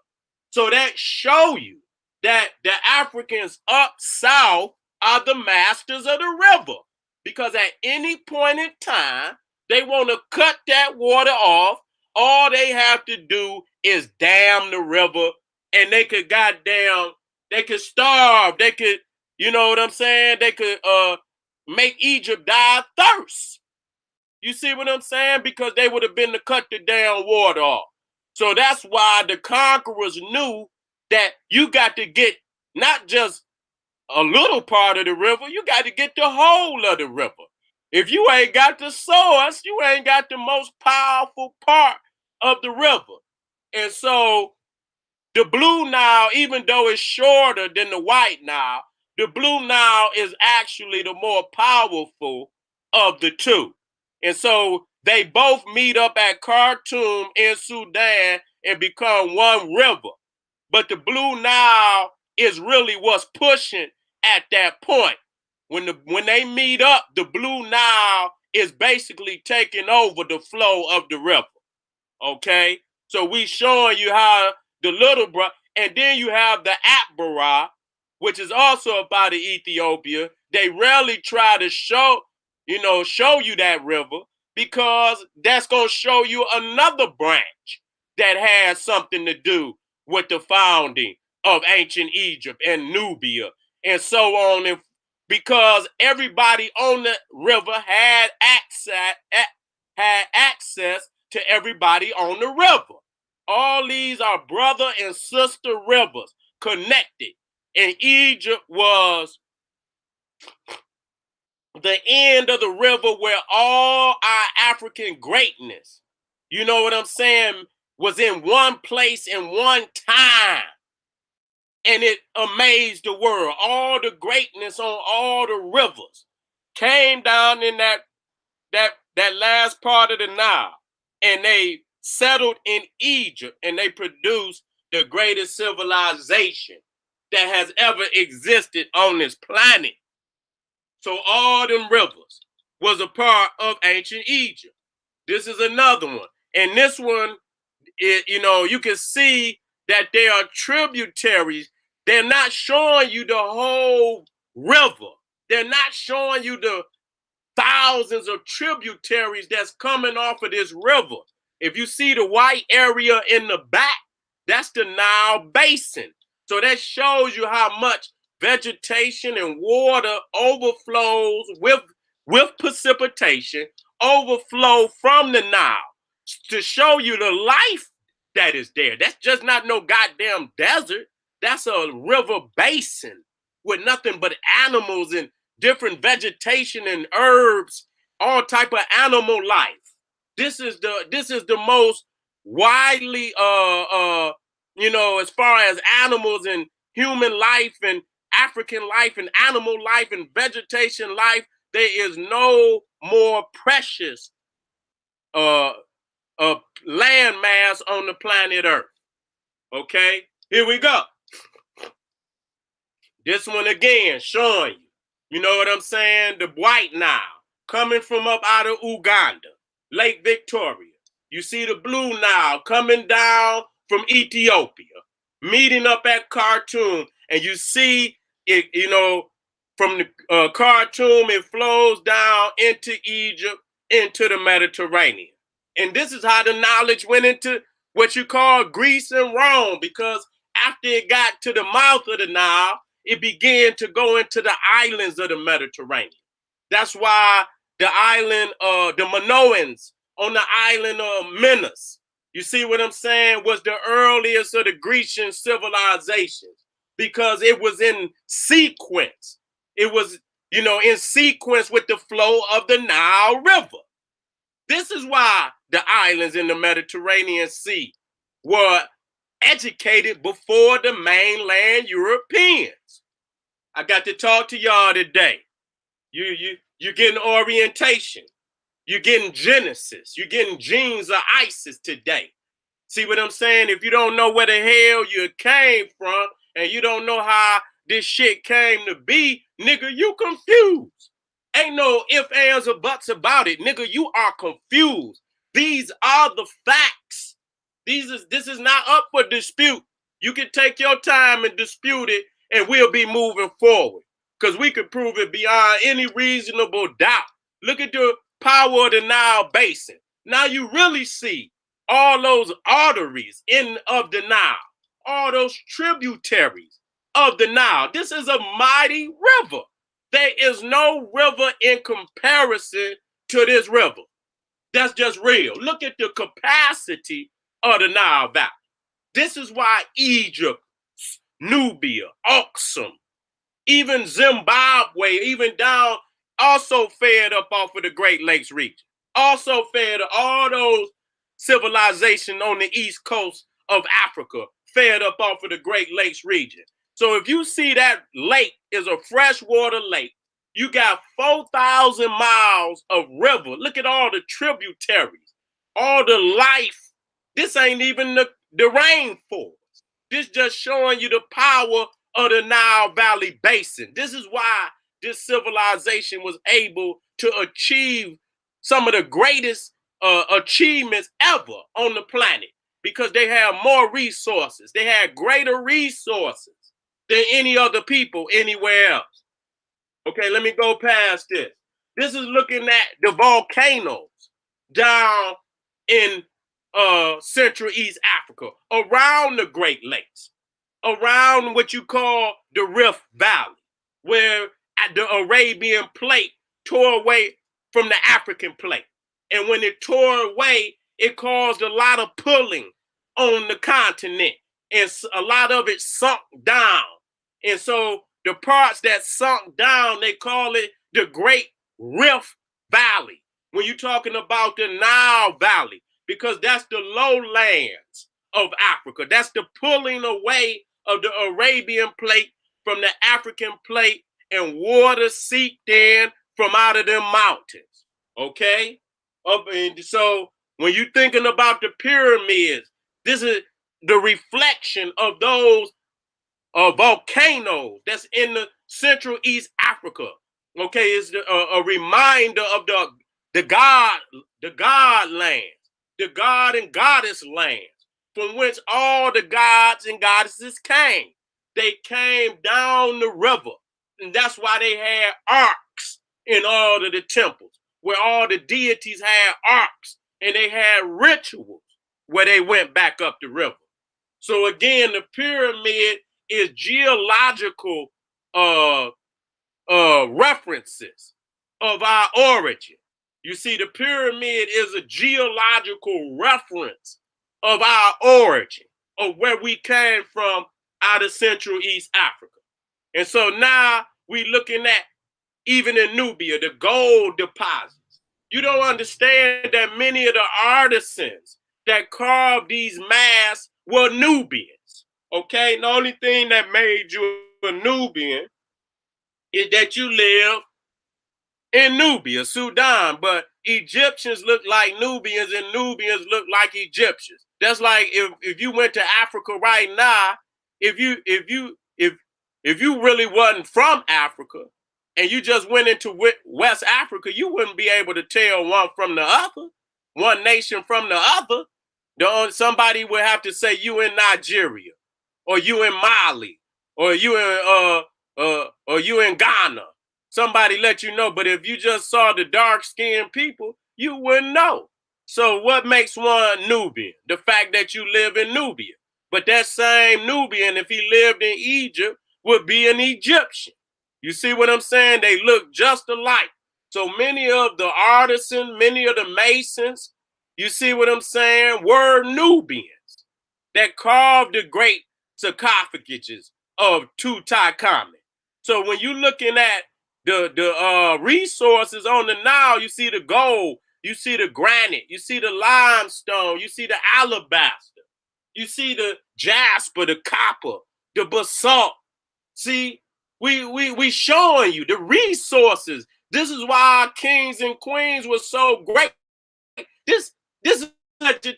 Speaker 1: So that show you that the Africans up south are the masters of the river, because at any point in time, they want to cut that water off. All they have to do is dam the river, and they could starve. They could, you know what I'm saying? They could make Egypt die of thirst. You see what I'm saying? Because they would have been to cut the damn water off. So that's why the conquerors knew that you got to get not just a little part of the river, you got to get the whole of the river. If you ain't got the source, you ain't got the most powerful part of the river. And so the Blue Nile, even though it's shorter than the White Nile, the Blue Nile is actually the more powerful of the two. And so they both meet up at Khartoum in Sudan and become one river. But the Blue Nile is really what's pushing at that point. When they meet up, the Blue Nile is basically taking over the flow of the river. Okay? So we showing you how the little bro, and then you have the Atbara, which is also about Ethiopia. They rarely try to show you that river because that's going to show you another branch that has something to do with the founding of ancient Egypt and Nubia and so on. And because everybody on the river had access to everybody on the river. All these are brother and sister rivers connected. And Egypt was the end of the river where all our African greatness, you know what I'm saying, was in one place in one time. And it amazed the world. All the greatness on all the rivers came down in that last part of the Nile. And they settled in Egypt and they produced the greatest civilization that has ever existed on this planet. So all them rivers was a part of ancient Egypt. This is another one. And this one, you can see that they are tributaries. They're not showing you the whole river. They're not showing you the thousands of tributaries that's coming off of this river. If you see the white area in the back, that's the Nile Basin. So that shows you how much vegetation and water overflows with precipitation, overflow from the Nile to show you the life that is there. That's just not no goddamn desert. That's a river basin with nothing but animals and different vegetation and herbs, all type of animal life. This is the most widely as far as animals and human life and African life and animal life and vegetation life, there is no more precious land mass on the planet Earth. Okay, here we go. This one again showing you. You know what I'm saying? The White Nile coming from up out of Uganda, Lake Victoria. You see the Blue Nile coming down from Ethiopia, meeting up at Khartoum, and you see it, from the Khartoum, it flows down into Egypt, into the Mediterranean. And this is how the knowledge went into what you call Greece and Rome, because after it got to the mouth of the Nile, it began to go into the islands of the Mediterranean. That's why the island, the Minoans on the island of Minos, you see what I'm saying, was the earliest of the Grecian civilizations because it was in sequence. It was, in sequence with the flow of the Nile River. This is why the islands in the Mediterranean Sea were educated before the mainland Europeans. I got to talk to y'all today. You're getting orientation. You're getting Genesis. You're getting genes of Isis today. See what I'm saying? If you don't know where the hell you came from and you don't know how this shit came to be, nigga, you confused. Ain't no ifs, ands, or buts about it. Nigga, you are confused. These are the facts. This is not up for dispute. You can take your time and dispute it, and we'll be moving forward. Because we can prove it beyond any reasonable doubt. Look at the power of the Nile Basin. Now you really see all those arteries of the Nile, all those tributaries of the Nile. This is a mighty river. There is no river in comparison to this river. That's just real. Look at the capacity of the Nile Valley. This is why Egypt, Nubia, Oxum, even Zimbabwe, even down, also fed up off of the Great Lakes region. Also fed all those civilizations on the east coast of Africa, fed up off of the Great Lakes region. So if you see that lake is a freshwater lake, you got 4,000 miles of river. Look at all the tributaries, all the life. This ain't even the rainforest. This just showing you the power of the Nile Valley Basin. This is why this civilization was able to achieve some of the greatest achievements ever on the planet, because they have more resources. They had greater resources than any other people anywhere else. Okay, let me go past this. This is looking at the volcanoes down in Central East Africa, around the Great Lakes, around what you call the Rift Valley, where the Arabian plate tore away from the African plate. And when it tore away, it caused a lot of pulling on the continent, and a lot of it sunk down. And so the parts that sunk down, they call it the Great Rift Valley. When you're talking about the Nile Valley, because that's the lowlands of Africa. That's the pulling away of the Arabian plate from the African plate, and water seeped in from out of them mountains. Okay? And so when you're thinking about the pyramids, this is the reflection of those volcanoes that's in the Central East Africa. Okay, it's a reminder of the God lands, the God and goddess lands, from which all the gods and goddesses came. They came down the river, and that's why they had arcs in all of the temples, where all the deities had arcs, and they had rituals where they went back up the river. So again, the pyramid is geological references of our origin. You see, the pyramid is a geological reference of our origin, of where we came from out of Central East Africa. And so now we looking at, even in Nubia, the gold deposits. You don't understand that many of the artisans that carved these masks were Nubians. Okay, the only thing that made you a Nubian is that you live in Nubia, Sudan, but Egyptians look like Nubians and Nubians look like Egyptians. That's like if you went to Africa right now, if you really wasn't from Africa and you just went into West Africa, you wouldn't be able to tell one from the other, one nation from the other. Somebody would have to say you in Nigeria, or you in Mali, or you in Ghana. Somebody let you know. But if you just saw the dark-skinned people, you wouldn't know. So what makes one Nubian? The fact that you live in Nubia. But that same Nubian, if he lived in Egypt, would be an Egyptian. You see what I'm saying? They look just alike. So many of the artisans, many of the masons, you see what I'm saying, were Nubians that carved the great sarcophaguses of Tutankhamun. So when you're looking at the resources on the Nile, you see the gold, you see the granite, you see the limestone, you see the alabaster, you see the jasper, the copper, the basalt. See, we showing you the resources. This is why our kings and queens were so great. This is at the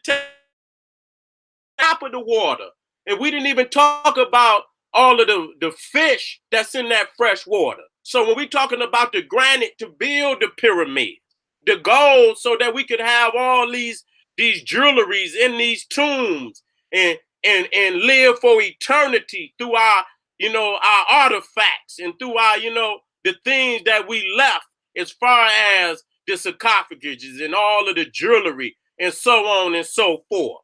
Speaker 1: top of the water. And we didn't even talk about all of the fish that's in that fresh water. So when we're talking about the granite to build the pyramids, the gold so that we could have all these jewelries in these tombs and live for eternity through our artifacts and through our, the things that we left as far as the sarcophaguses and all of the jewelry and so on and so forth.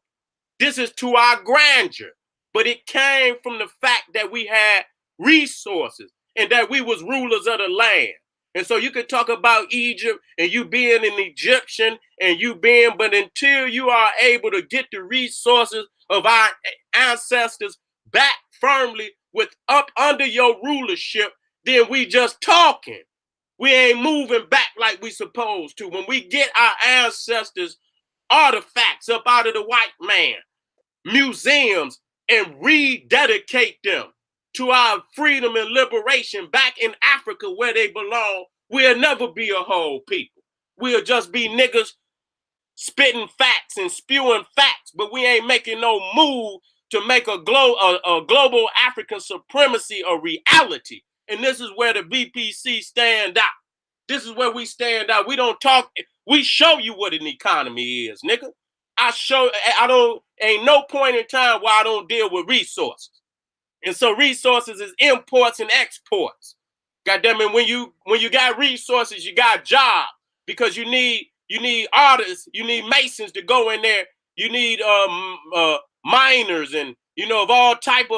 Speaker 1: This is to our grandeur, but it came from the fact that we had resources and that we was rulers of the land. And so you could talk about Egypt and you being an Egyptian and you being, but until you are able to get the resources of our ancestors back firmly with up under your rulership, then we just talking. We ain't moving back like we supposed to. When we get our ancestors' artifacts up out of the white man, museums, and rededicate them to our freedom and liberation back in Africa where they belong, we'll never be a whole people. We'll just be niggas spitting facts and spewing facts, but we ain't making no move to make a global African supremacy a reality. And this is where the BPC stand out. This is where we stand out. We don't talk, we show you what an economy is, nigga. Ain't no point in time where I don't deal with resources. And so resources is imports and exports. Goddamn it, when you got resources, you got jobs because you need artists, you need masons to go in there, you need miners and of all type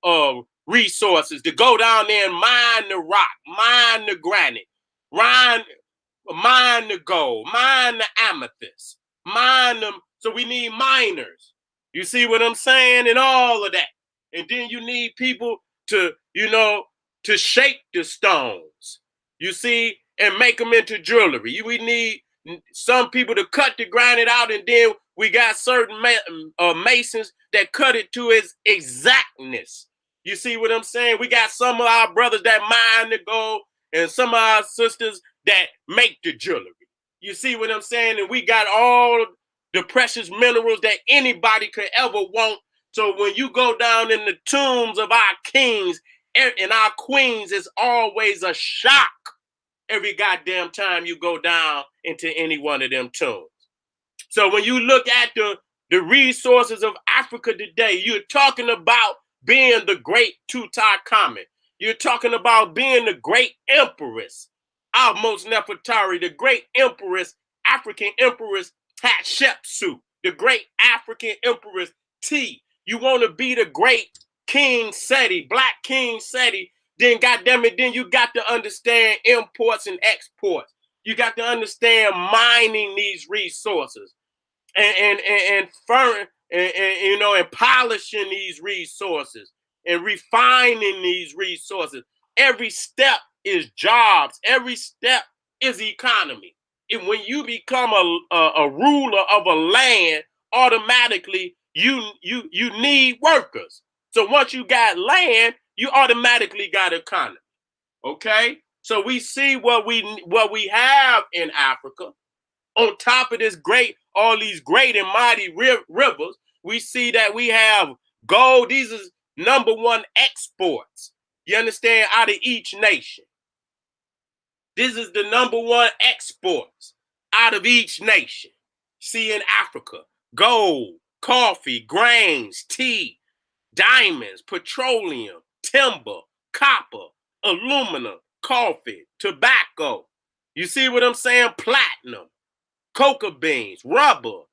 Speaker 1: of resources to go down there and mine the rock, mine the granite, mine the gold, mine the amethyst, mine them. So we need miners. You see what I'm saying? And all of that. And then you need people to, to shape the stones. You see, and make them into jewelry. We need some people to cut the granite out, and then we got certain masons that cut it to its exactness. You see what I'm saying? We got some of our brothers that mine the gold, and some of our sisters that make the jewelry. You see what I'm saying? And we got all the precious minerals that anybody could ever want. So when you go down in the tombs of our kings and our queens, it's always a shock every goddamn time you go down into any one of them tombs. So when you look at the resources of Africa today, you're talking about being the great Tutankhamun. You're talking about being the great empress, Almost Nefertari, the great empress, African empress Hatshepsut, the great African empress T. You want to be the great King Seti, Black King Seti, then goddamn it, then you got to understand imports and exports. You got to understand mining these resources and polishing these resources and refining these resources. Every step is jobs. Every step is economy. And when you become a ruler of a land, automatically you need workers. So once you got land, you automatically got economy. Okay? So we see what we have in Africa. On top of all these great and mighty rivers, we see that we have gold. These is number one exports. You understand? Out of each nation. This is the number one exports out of each nation. See in Africa, gold, coffee, grains, tea, diamonds, petroleum, timber, copper, aluminum, coffee, tobacco. You see what I'm saying? Platinum, cocoa beans, rubber,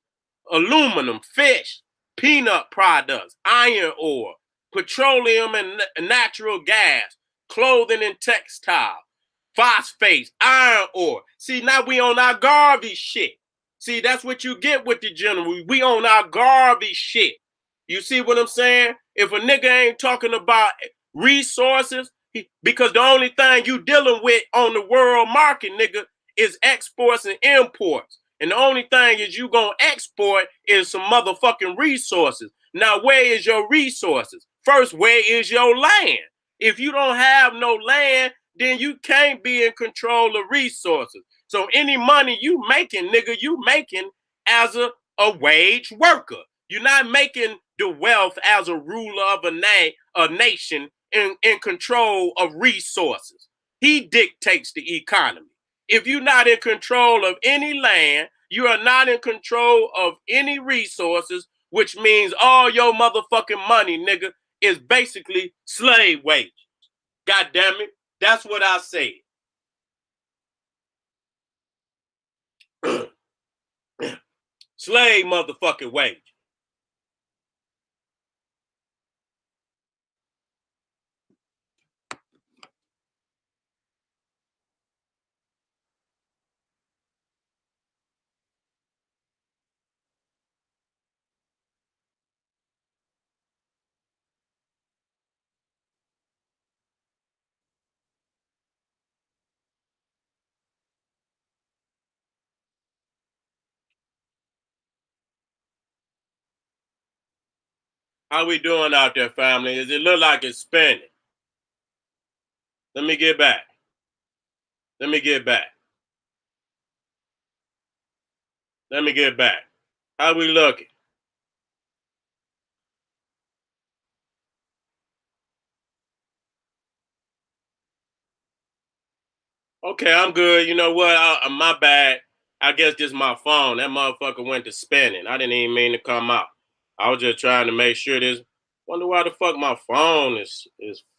Speaker 1: aluminum, fish, peanut products, iron ore, petroleum and natural gas, clothing and textile, phosphates, iron ore. See, now we on our garbage shit. See, that's what you get with the general. We on our garbage shit. You see what I'm saying? If a nigga ain't talking about resources, because the only thing you dealing with on the world market, nigga, is exports and imports. And the only thing is you gonna export is some motherfucking resources. Now, where is your resources? First, where is your land? If you don't have no land, then you can't be in control of resources. So any money you making, nigga, you making as a wage worker. You're not making the wealth as a ruler of a nation in control of resources. He dictates the economy. If you're not in control of any land, you are not in control of any resources, which means all your motherfucking money, nigga, is basically slave wages. God damn it. That's what I say. Slave motherfucking wage. How we doing out there, family? Does it look like it's spinning? Let me get back. Let me get back. Let me get back. How we looking? Okay, I'm good. You know what? My bad. I guess this is my phone. That motherfucker went to spinning. I didn't even mean to come out. I was just trying to make sure this. Wonder why the fuck my phone is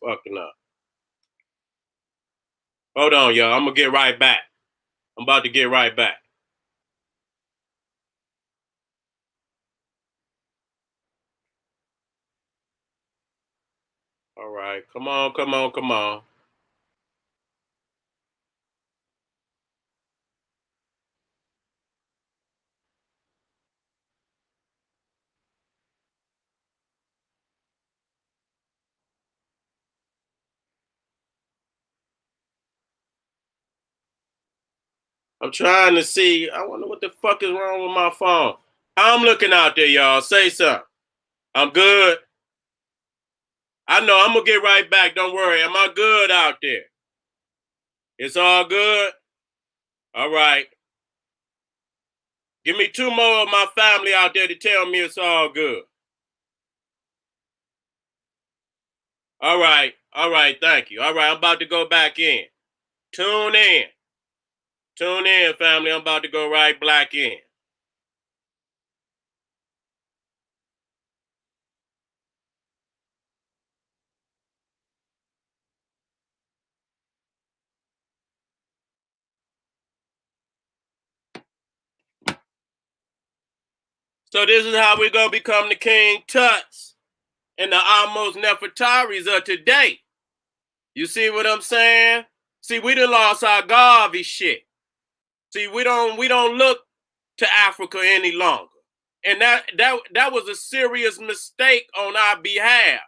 Speaker 1: fucking up. Hold on, y'all. I'm gonna get right back. I'm about to get right back. All right, come on, come on, come on. I'm trying to see. I wonder what the fuck is wrong with my phone. I'm looking out there, y'all. Say something. I'm good. I know. I'm gonna get right back. Don't worry. Am I good out there? It's all good. All right. Give me two more of my family out there to tell me it's all good. All right. All right. Thank you. All right. I'm about to go back in. Tune in. Tune in, family. I'm about to go right back in. So this is how we're gonna become the King Tuts and the almost Nefertaris of today. You see what I'm saying? See, we done lost our Garvey shit. See, we don't look to Africa any longer. And that was a serious mistake on our behalf.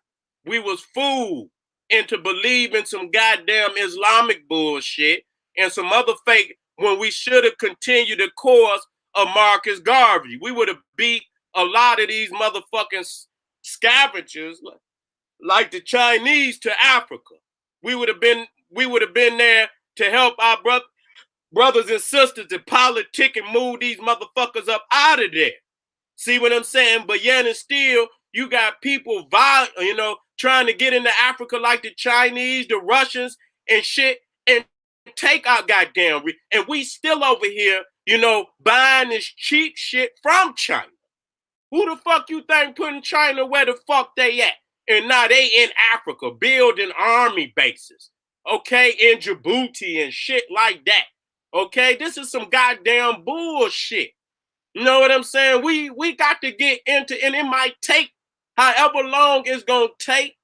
Speaker 1: We was fooled into believing some goddamn Islamic bullshit and some other fake when we should have continued the course of Marcus Garvey. We would have beat a lot of these motherfucking scavengers like the Chinese to Africa. We would have been there to help our brothers and sisters to politic and move these motherfuckers up out of there. See what I'm saying? But yet and still, you got people trying to get into Africa like the Chinese, the Russians, and shit, and take our goddamn and we still over here, buying this cheap shit from China. Who the fuck you think putting China where the fuck they at? And now they in Africa building army bases, okay, in Djibouti and shit like that. Okay, this is some goddamn bullshit. You know what I'm saying? We got to get into, and it might take however long it's gonna take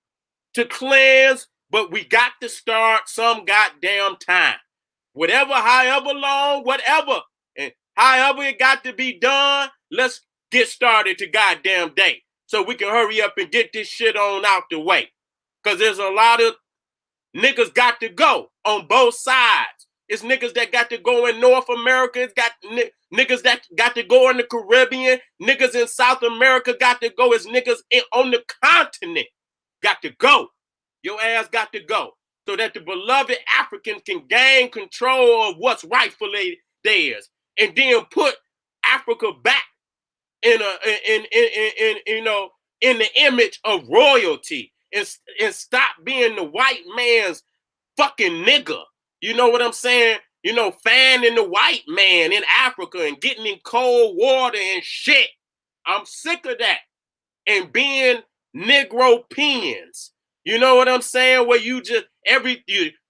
Speaker 1: to cleanse, but we got to start some goddamn time. Whatever, however long, whatever, and however it got to be done, let's get started to goddamn day so we can hurry up and get this shit on out the way. Because there's a lot of niggas got to go on both sides. It's niggas that got to go in North America. It's got niggas that got to go in the Caribbean. Niggas in South America got to go. It's niggas on the continent got to go. Your ass got to go so that the beloved Africans can gain control of what's rightfully theirs, and then put Africa back in in the image of royalty, and stop being the white man's fucking nigga. You know what I'm saying? Fanning the white man in Africa and getting in cold water and shit. I'm sick of that. And being Negro pins. You know what I'm saying? Where you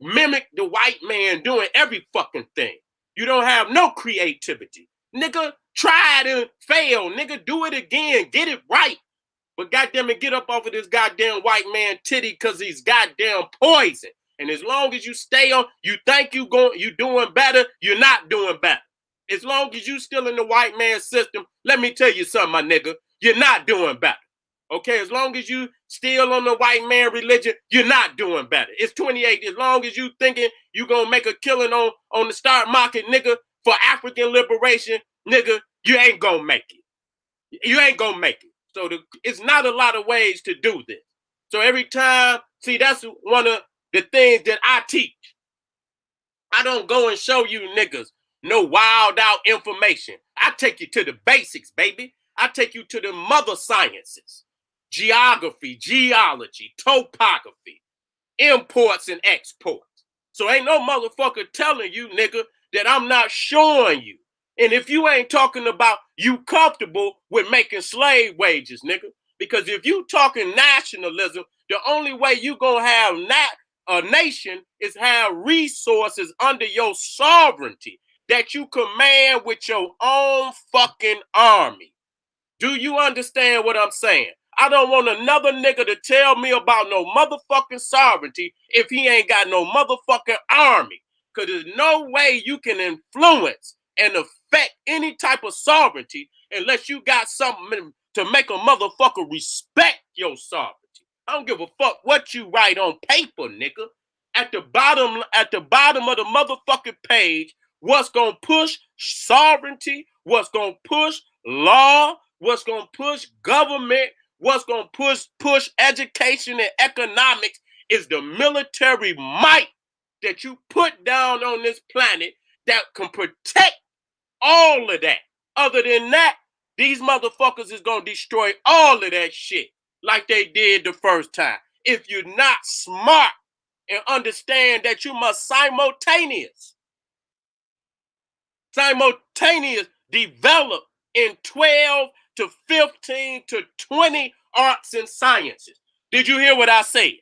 Speaker 1: mimic the white man doing every fucking thing. You don't have no creativity. Nigga, try it and fail. Nigga, do it again. Get it right. But goddamn it, get up off of this goddamn white man titty because he's goddamn poison. And as long as you stay on, you think you doing better, you're not doing better. As long as you still in the white man system, let me tell you something, my nigga, you're not doing better. Okay, as long as you still on the white man religion, you're not doing better. It's 28. As long as you thinking you gonna make a killing on the stock market, nigga, for African liberation, nigga, you ain't gonna make it. You ain't gonna make it. So it's not a lot of ways to do this. So every time, see, that's one of the things that I teach. I don't go and show you niggas no wild out information. I take you to the basics, baby. I take you to the mother sciences, geography, geology, topography, imports and exports. So ain't no motherfucker telling you, nigga, that I'm not showing you. And if you ain't talking about you comfortable with making slave wages, nigga, because if you talking nationalism, the only way you gonna have a nation is have resources under your sovereignty that you command with your own fucking army. Do you understand what I'm saying? I don't want another nigga to tell me about no motherfucking sovereignty if he ain't got no motherfucking army. Because there's no way you can influence and affect any type of sovereignty unless you got something to make a motherfucker respect your sovereignty. I don't give a fuck what you write on paper, nigga. At the bottom of the motherfucking page, what's gonna push sovereignty, what's gonna push law, what's gonna push government, what's gonna push education and economics is the military might that you put down on this planet that can protect all of that. Other than that, these motherfuckers is gonna destroy all of that shit like they did the first time. If you're not smart and understand that you must simultaneous develop in 12 to 15 to 20 arts and sciences. Did you hear what I said?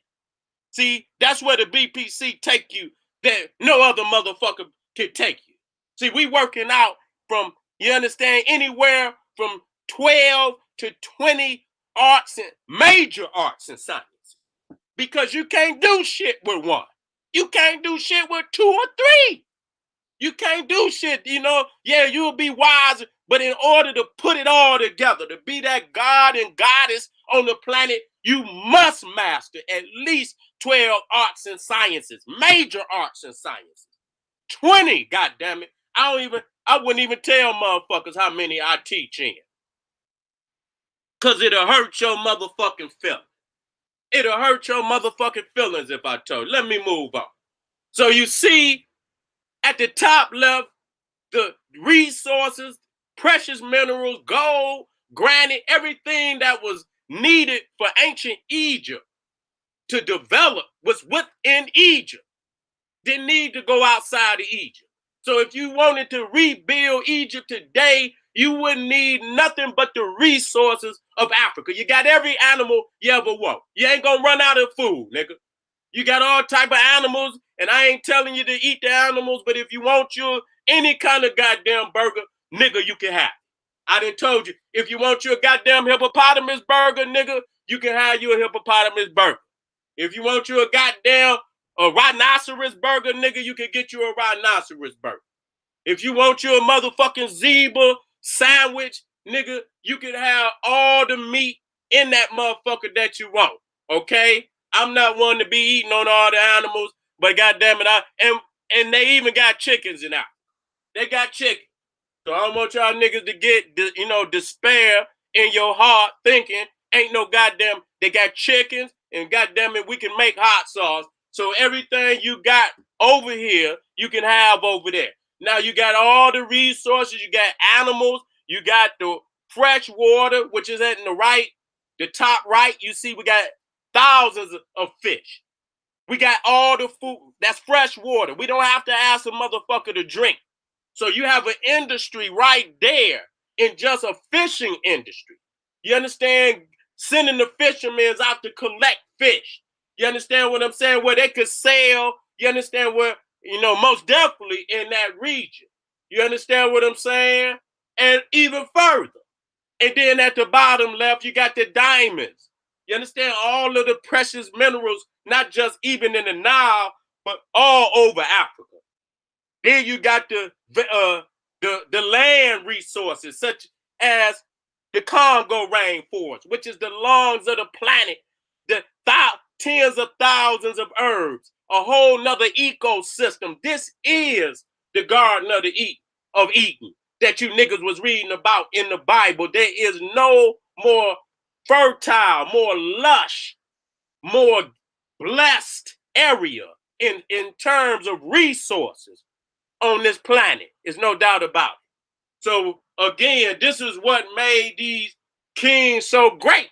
Speaker 1: See, that's where the BPC take you that no other motherfucker can take you. See, we working out from, you understand, anywhere from 12 to 20 arts and major arts and sciences. Because you can't do shit with one. You can't do shit with two or three. You can't do shit, you know. Yeah, you'll be wise, but in order to put it all together, to be that God and goddess on the planet, you must master at least 12 arts and sciences, major arts and sciences. 20, goddammit. I wouldn't even tell motherfuckers how many I teach in. Cause it'll hurt your motherfucking feelings. It'll hurt your motherfucking feelings if I told you. Let me move on. So you see, at the top left, the resources, precious minerals, gold, granite, everything that was needed for ancient Egypt to develop was within Egypt. Didn't need to go outside of Egypt. So if you wanted to rebuild Egypt today, you wouldn't need nothing but the resources of Africa. You got every animal you ever want. You ain't gonna run out of food, nigga. You got all type of animals, and I ain't telling you to eat the animals, but if you want your any kind of goddamn burger, nigga, you can have it. I done told you, if you want your goddamn hippopotamus burger, nigga, you can have you a hippopotamus burger. If you want you a goddamn rhinoceros burger, nigga, you can get you a rhinoceros burger. If you want you a motherfucking zebra sandwich, nigga, you can have all the meat in that motherfucker that you want, okay? I'm not one to be eating on all the animals, but goddamn it, and they even got chickens in that. They got chicken. So I don't want y'all niggas to get, despair in your heart thinking ain't no goddamn, they got chickens and goddamn it, we can make hot sauce. So everything you got over here, you can have over there. Now you got all the resources, you got animals, you got the fresh water, which is at the top right, you see we got thousands of fish. We got all the food, that's fresh water. We don't have to ask a motherfucker to drink. So you have an industry right there in just a fishing industry. You understand? Sending the fishermen out to collect fish. You understand what I'm saying? Where they could sell. You understand where, most definitely in that region. You understand what I'm saying? And even further. And then at the bottom left, you got the diamonds. You understand? All of the precious minerals, not just even in the Nile, but all over Africa. Then you got the land resources, such as the Congo rainforest, which is the lungs of the planet, the tens of thousands of herbs, a whole nother ecosystem. This is the Garden of Eden that you niggas was reading about in the Bible. There is no more fertile, more lush, more blessed area in terms of resources on this planet. There's no doubt about it. So again, this is what made these kings so great.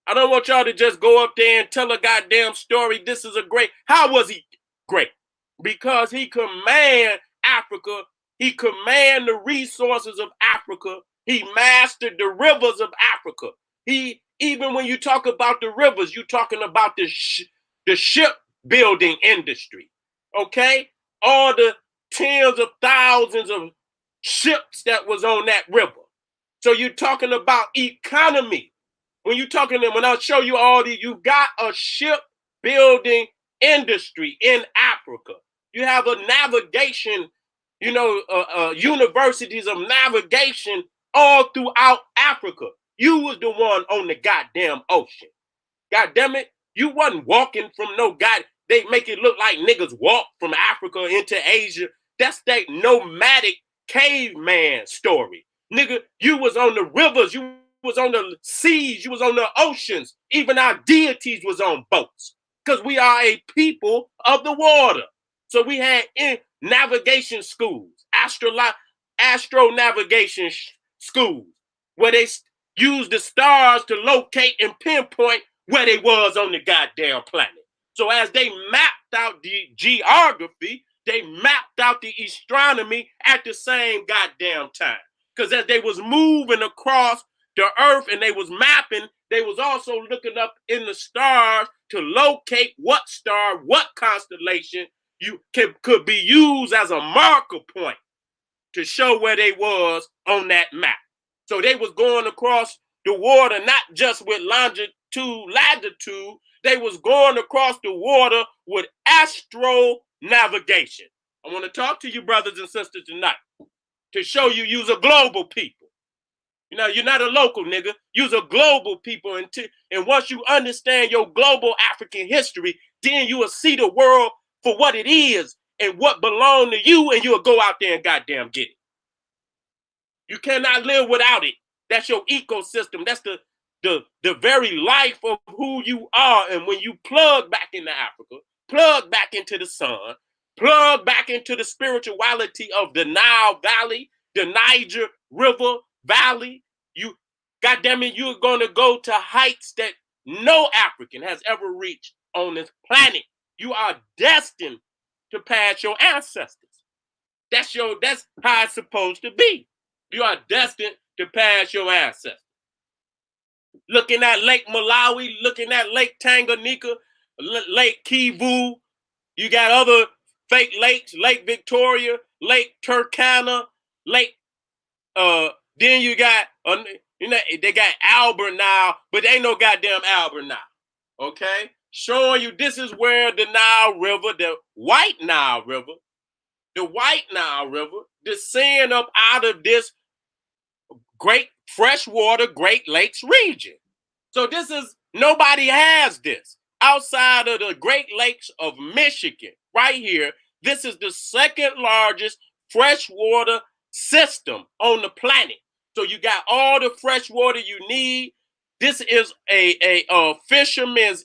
Speaker 1: I don't want y'all to just go up there and tell a goddamn story. This is a great. How was he great? Because he commanded Africa. He commanded the resources of Africa. He mastered the rivers of Africa. He, even when you talk about the rivers, you're talking about the shipbuilding industry. Okay? All the tens of thousands of ships that was on that river. So you're talking about economy. When you're talking, when I show you all these, you got a shipbuilding industry in Africa. You have a navigation, universities of navigation all throughout Africa. You was the one on the goddamn ocean. God damn it, you wasn't walking from no god. They make it look like niggas walk from Africa into Asia. That's that nomadic caveman story. Nigga, you was on the rivers, you was on the seas, you was on the oceans. Even our deities was on boats because we are a people of the water. So we had navigation schools, astro navigation schools, where they used the stars to locate and pinpoint where they was on the goddamn planet. So as they mapped out the geography, they mapped out the astronomy at the same goddamn time. Because as they was moving across the earth and they was mapping, they was also looking up in the stars to locate what star, what constellation could be used as a marker point to show where they was on that map. So they was going across the water, not just with longitude, latitude, they was going across the water with astro navigation. I want to talk to you brothers and sisters tonight to show you you's a global people. You know, you're not a local nigga. You's a global people. And once you understand your global African history, then you will see the world for what it is and what belongs to you, and you'll go out there and goddamn get it. You cannot live without it. That's your ecosystem. That's the very life of who you are. And when you plug back into Africa, plug back into the sun, plug back into the spirituality of the Nile Valley, the Niger River Valley, goddamn it, you're going to go to heights that no African has ever reached on this planet. You are destined to pass your ancestors. That's how it's supposed to be. You are destined to pass your ancestors. Looking at Lake Malawi, looking at Lake Tanganyika, Lake Kivu. You got other fake lakes, Lake Victoria, Lake Turkana, Lake. Then you got, they got Albert Nile, but ain't no goddamn Albert Nile. Okay, showing you this is where the Nile River, the White Nile River, descend up out of this great freshwater Great Lakes region. So this is, nobody has this outside of the Great Lakes of Michigan. Right here, this is the second largest freshwater system on the planet. So you got all the fresh water you need. This is a fisherman's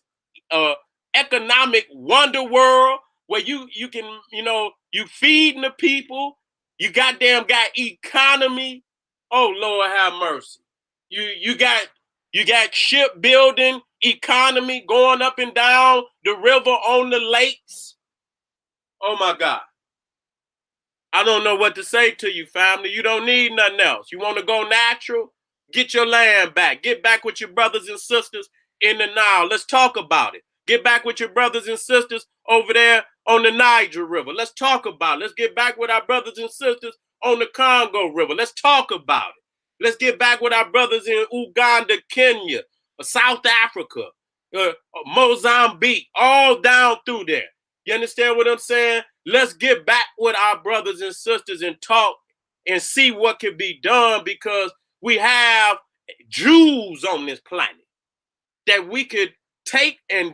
Speaker 1: economic wonder world where you can, you feeding the people. You goddamn got economy. Oh Lord, have mercy. You got shipbuilding economy going up and down the river on the lakes. Oh my God. I don't know what to say to you, family. You don't need nothing else. You want to go natural? Get your land back. Get back with your brothers and sisters in the Nile. Let's talk about it. Get back with your brothers and sisters over there on the Niger River. Let's talk about it. Let's get back with our brothers and sisters on the Congo River. Let's talk about it. Let's get back with our brothers in Uganda, Kenya, South Africa, Mozambique, all down through there. You understand what I'm saying? Let's get back with our brothers and sisters and talk and see what can be done, because we have Jews on this planet that we could take and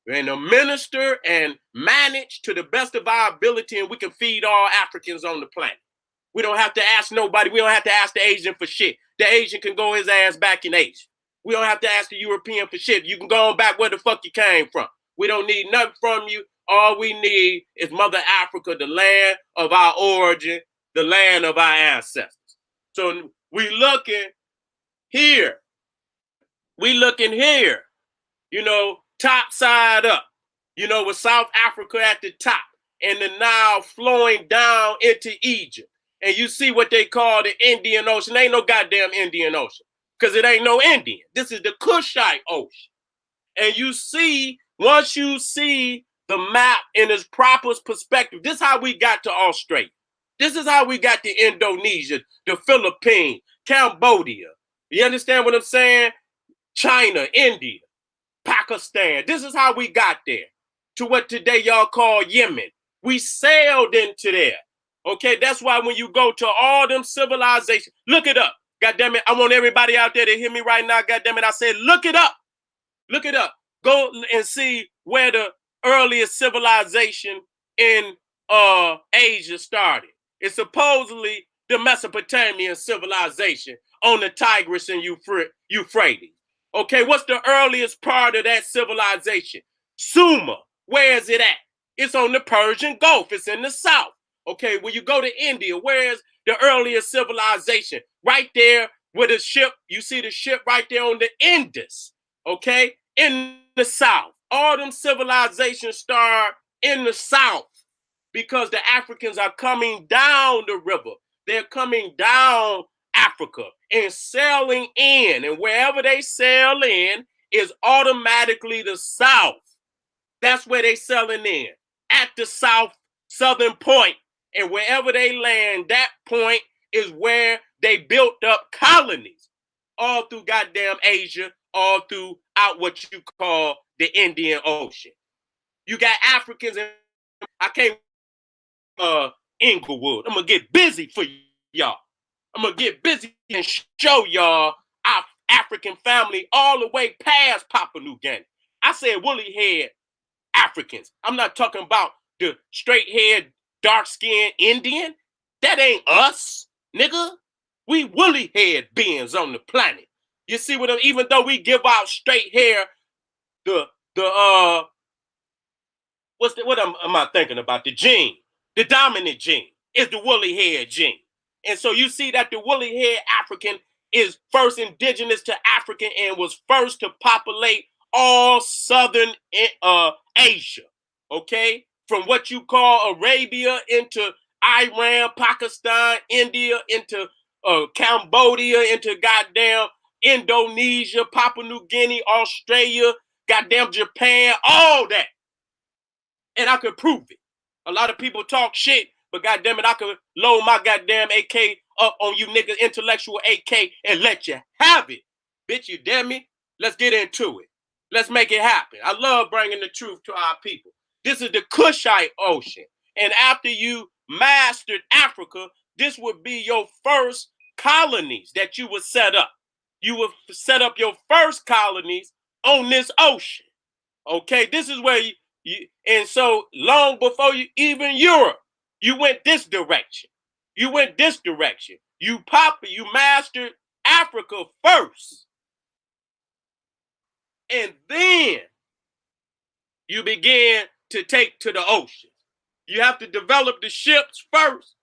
Speaker 1: administer and manage to the best of our ability, and we can feed all Africans on the planet. We don't have to ask nobody. We don't have to ask the Asian for shit. The Asian can go his ass back in Asia. We don't have to ask the European for shit. You can go on back where the fuck you came from. We don't need nothing from you. All we need is Mother Africa, the land of our origin, the land of our ancestors. So we looking here. We looking here, top side up, with South Africa at the top and the Nile flowing down into Egypt. And you see what they call the Indian Ocean. Ain't no goddamn Indian Ocean because it ain't no Indian. This is the Kushite Ocean. And once you see the map in its proper perspective, this is how we got to Australia. This is how we got to Indonesia, the Philippines, Cambodia. You understand what I'm saying? China, India, Pakistan. This is how we got there to what today y'all call Yemen. We sailed into there. Okay, that's why when you go to all them civilizations, look it up. God damn it, I want everybody out there to hear me right now. God damn it, I said, look it up. Look it up. Go and see where the earliest civilization in Asia started. It's supposedly the Mesopotamian civilization on the Tigris and Euphrates. Okay, what's the earliest part of that civilization? Sumer. Where is it at? It's on the Persian Gulf. It's in the south. Okay, when you go to India, where's the earliest civilization? Right there with the ship. You see the ship right there on the Indus. Okay, in the south. All them civilizations start in the south because the Africans are coming down the river. They're coming down Africa and sailing in. And wherever they sail in is automatically the south. That's where they sailing in, at the southern point. And wherever they land, that point is where they built up colonies all through goddamn Asia, all throughout what you call the Indian Ocean. You got Africans in, I can't, Inglewood. I'm going to get busy for y'all. I'm going to get busy and show y'all our African family all the way past Papua New Guinea. I said woolly head Africans. I'm not talking about the straight haired, dark skinned Indian. That ain't us, nigga. We woolly haired beings on the planet. You see what even though we give out straight hair, what am I thinking about? The gene, the dominant gene is the woolly haired gene. And so you see that the woolly haired African is first indigenous to Africa and was first to populate all southern Asia, okay? From what you call Arabia into Iran, Pakistan, India, into Cambodia, into goddamn Indonesia, Papua New Guinea, Australia, goddamn Japan, all that. And I could prove it. A lot of people talk shit, but goddamn it, I could load my goddamn AK up on you niggas, intellectual AK, and let you have it. Bitch, you damn me? Let's get into it. Let's make it happen. I love bringing the truth to our people. This is the Kushite Ocean. And after you mastered Africa, this would be your first colonies that you would set up. You would set up your first colonies on this ocean. Okay, this is where and so long before even Europe, you went this direction. You went this direction. You mastered Africa first. And then you begin to take to the ocean. You have to develop the ships first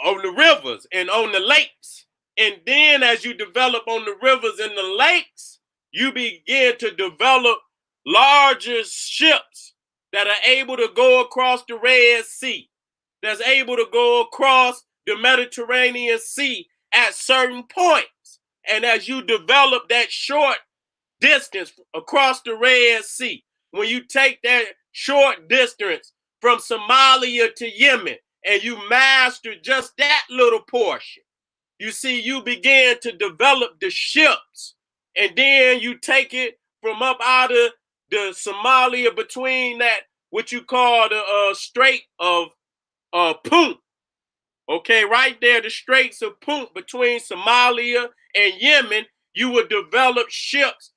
Speaker 1: on the rivers and on the lakes. And then as you develop on the rivers and the lakes, you begin to develop larger ships that are able to go across the Red Sea, that's able to go across the Mediterranean Sea at certain points. And as you develop that short distance across the Red Sea, when you take that short distance from Somalia to Yemen and you master just that little portion, you see, you begin to develop the ships, and then you take it from up out of the Somalia between that, what you call the Strait of Punt. Okay, right there, the Straits of Punt between Somalia and Yemen, you would develop ships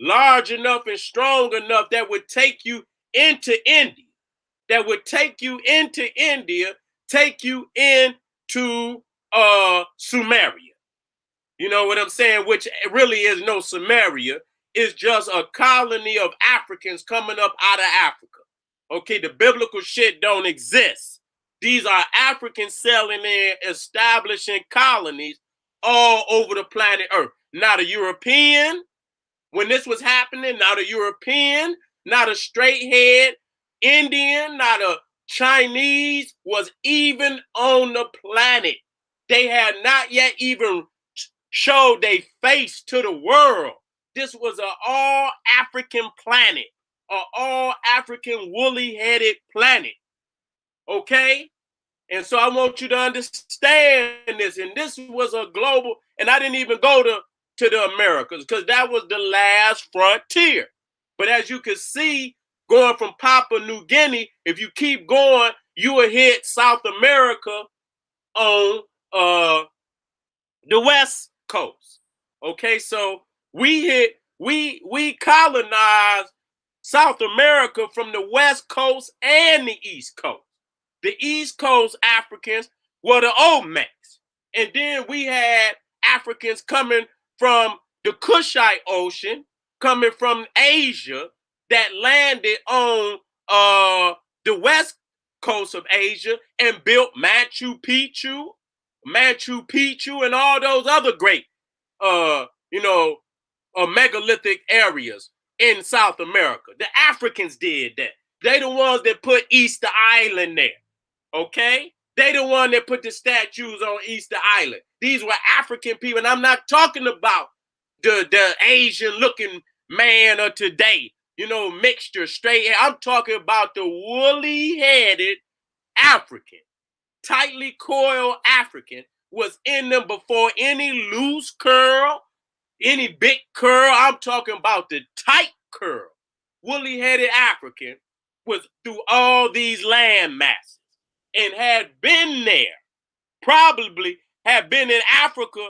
Speaker 1: large enough and strong enough that would take you into India. That would take you into India, take you into Sumeria. You know what I'm saying? Which really is no Samaria. It's just a colony of Africans coming up out of Africa. Okay, the biblical shit don't exist. These are Africans selling and establishing colonies all over the planet Earth. Not a European, when this was happening, not a European, not a straight head Indian, not a Chinese was even on the planet. They had not yet even showed their face to the world. This was an all African planet, an all African woolly headed planet. Okay? And so I want you to understand this. And this was a global, and I didn't even go to the Americas because that was the last frontier. But as you can see, going from Papua New Guinea, if you keep going, you will hit South America on the West Coast. Okay, so we colonized South America from the West Coast and the East Coast. The East Coast Africans were the Olmecs. And then we had Africans coming from the Kushite Ocean, coming from Asia, that landed on the West Coast of Asia and built Machu Picchu, and all those other great, megalithic areas in South America. The Africans did that. They the ones that put Easter Island there. Okay? They the one that put the statues on Easter Island. These were African people, and I'm not talking about the Asian looking man of today, mixture, straight hair. I'm talking about the woolly headed African, tightly coiled African was in them before any loose curl, any big curl. I'm talking about the tight curl, woolly headed African was through all these land masses and had been there, probably had been in Africa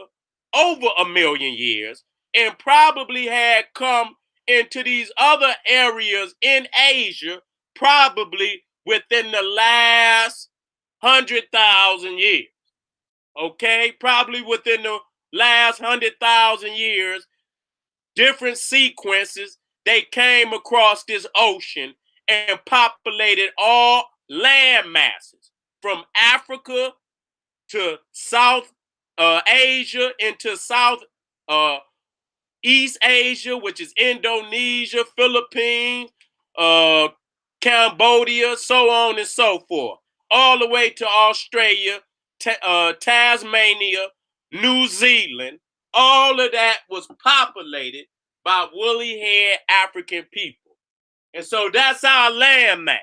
Speaker 1: over 1,000,000 years, and probably had come into these other areas in Asia, probably within the last 100,000 years. Okay, probably within the last 100,000 years, different sequences, they came across this ocean and populated all land masses from Africa to South Asia into South East Asia, which is Indonesia, Philippines, Cambodia, so on and so forth, all the way to Australia, Tasmania, New Zealand. All of that was populated by woolly haired African people. And so that's our landmass.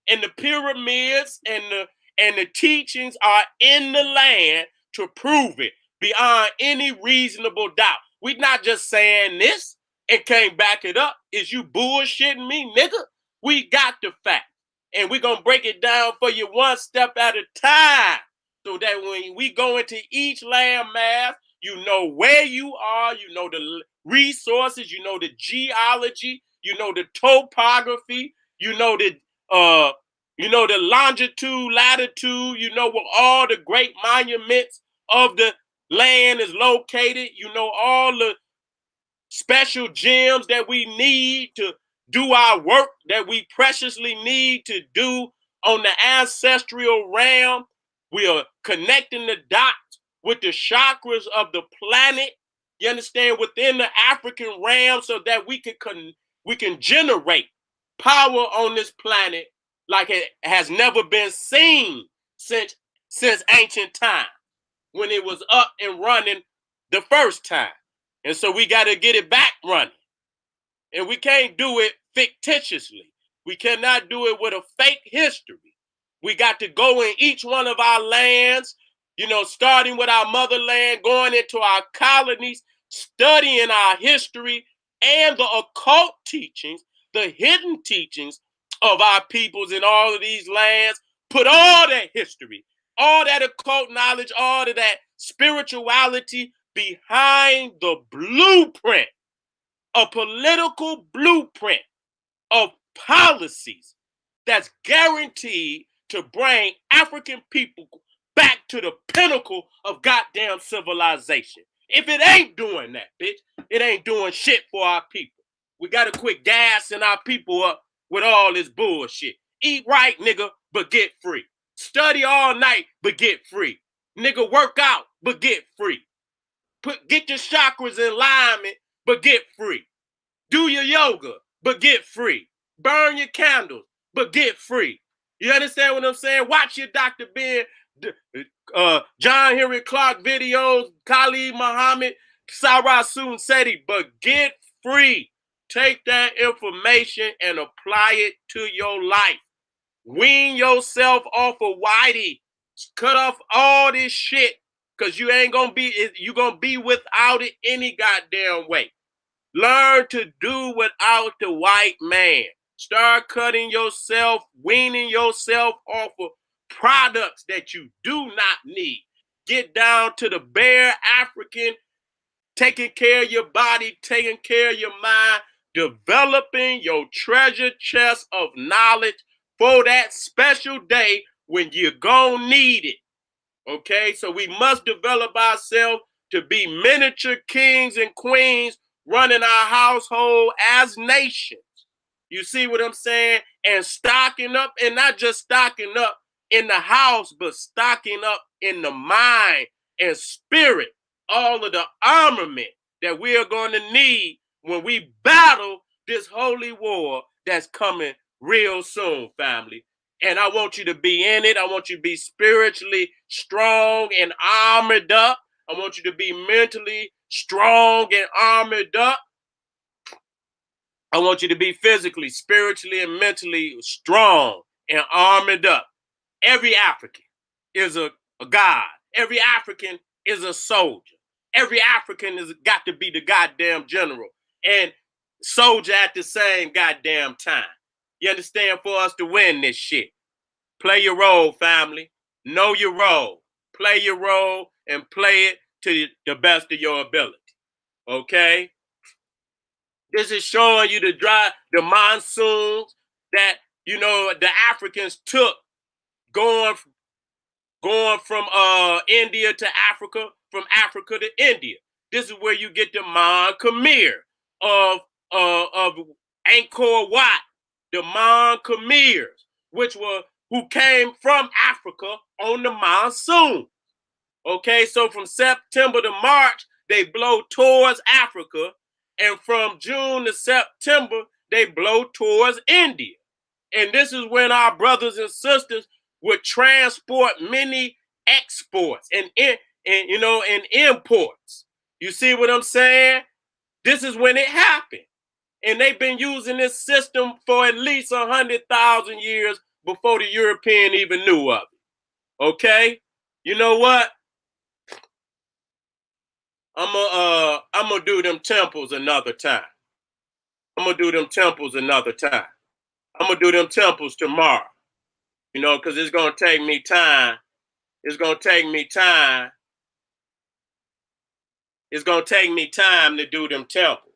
Speaker 1: And the pyramids and the teachings are in the land to prove it beyond any reasonable doubt. We're not just saying this and can't back it up. Is you bullshitting me, nigga? We got the fact. And we're going to break it down for you one step at a time so that when we go into each landmass, you know where you are, you know the resources, you know the geology, you know the topography, you know the longitude, latitude, you know where all the great monuments of the land is located, you know all the special gems that we need to do our work that we preciously need to do on the ancestral realm. We are connecting the dots with the chakras of the planet, you understand, within the African realm so that we can generate power on this planet like it has never been seen since ancient time when it was up and running the first time. And so we got to get it back running. And we can't do it fictitiously. We cannot do it with a fake history. We got to go in each one of our lands, starting with our motherland, going into our colonies, studying our history and the occult teachings, the hidden teachings of our peoples in all of these lands. Put all that history, all that occult knowledge, all of that spirituality behind the blueprint, a political blueprint of policies that's guaranteed to bring African people back to the pinnacle of goddamn civilization. If it ain't doing that, bitch, it ain't doing shit for our people. We gotta quit gassing our people up with all this bullshit. Eat right, nigga, but get free. Study all night, but get free. Nigga, work out, but get free. Get your chakras in alignment, but get free. Do your yoga, but get free. Burn your candles, but get free. You understand what I'm saying? Watch your Dr. Ben, John Henry Clark videos, Khalid Muhammad, Sarah Soon Seti, but get free. Take that information and apply it to your life. Wean yourself off of Whitey. Cut off all this shit, because you ain't gonna be, you're gonna be without it any goddamn way. Learn to do without the white man. Start cutting yourself, weaning yourself off of products that you do not need. Get down to the bare African, taking care of your body, taking care of your mind, developing your treasure chest of knowledge for that special day when you're gonna need it. Okay, so we must develop ourselves to be miniature kings and queens running our household as nations. You see what I'm saying? And stocking up, and not just stocking up in the house, but stocking up in the mind and spirit, all of the armament that we are going to need when we battle this holy war that's coming real soon, family. And I want you to be in it. I want you to be spiritually strong and armored up. I want you to be mentally strong and armored up. I want you to be physically, spiritually, and mentally strong and armored up. Every African is a god. Every African is a soldier. Every African has got to be the goddamn general and soldier at the same goddamn time. You understand? For us to win this shit. Play your role, family. Know your role. Play your role and play it to the best of your ability. Okay? This is showing you the monsoons that, you know, the Africans took going from India to Africa, from Africa to India. This is where you get the Mon Khmer of Angkor Wat, the Mon Khmers, who came from Africa on the monsoon. Okay, so from September to March, they blow towards Africa, and from June to September, they blow towards India. And this is when our brothers and sisters would transport many exports and imports. You see what I'm saying? This is when it happened. And they've been using this system for at least 100,000 years before the European even knew of it. Okay? You know what? I'm gonna do them temples another time. I'm gonna do them temples another time. I'm gonna do them temples tomorrow. You know, because it's gonna take me time. It's gonna take me time. It's gonna take me time to do them temples.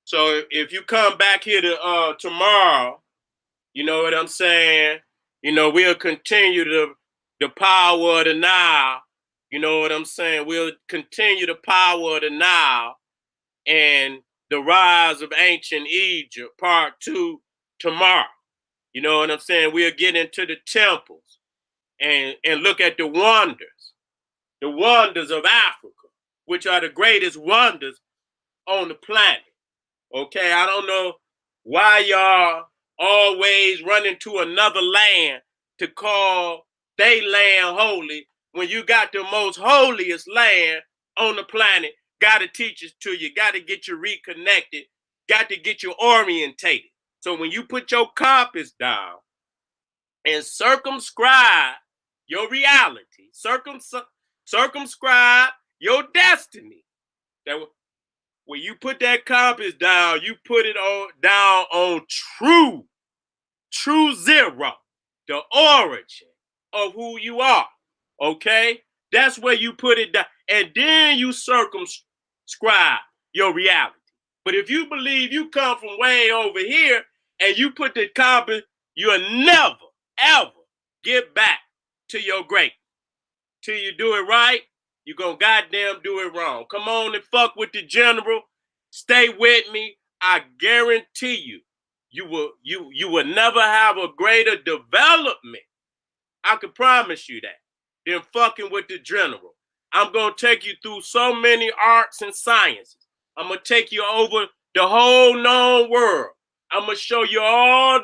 Speaker 1: So if you come back here to tomorrow, you know what I'm saying? You know, we'll continue the power of the Nile. You know what I'm saying? We'll continue the power of the Nile and the rise of ancient Egypt, part 2 tomorrow. You know what I'm saying? We'll get into the temples and look at the wonders of Africa, which are the greatest wonders on the planet. Okay, I don't know why y'all always running to another land to call they land holy when you got the most holiest land on the planet. Got to teach it to you, got to get you reconnected, got to get you orientated. So when you put your compass down and circumscribe your reality, circumscribe your destiny, that when you put that compass down, you put it down on true zero, the origin of who you are. Okay? That's where you put it down. And then you circumscribe your reality. But if you believe you come from way over here and you put the compass, you'll never, ever get back to your great. Till you do it right, you're going to goddamn do it wrong. Come on and fuck with the general. Stay with me. I guarantee you, you will never have a greater development. I can promise you that. Than fucking with the general. I'm going to take you through so many arts and sciences. I'm going to take you over the whole known world. I'm going to show you all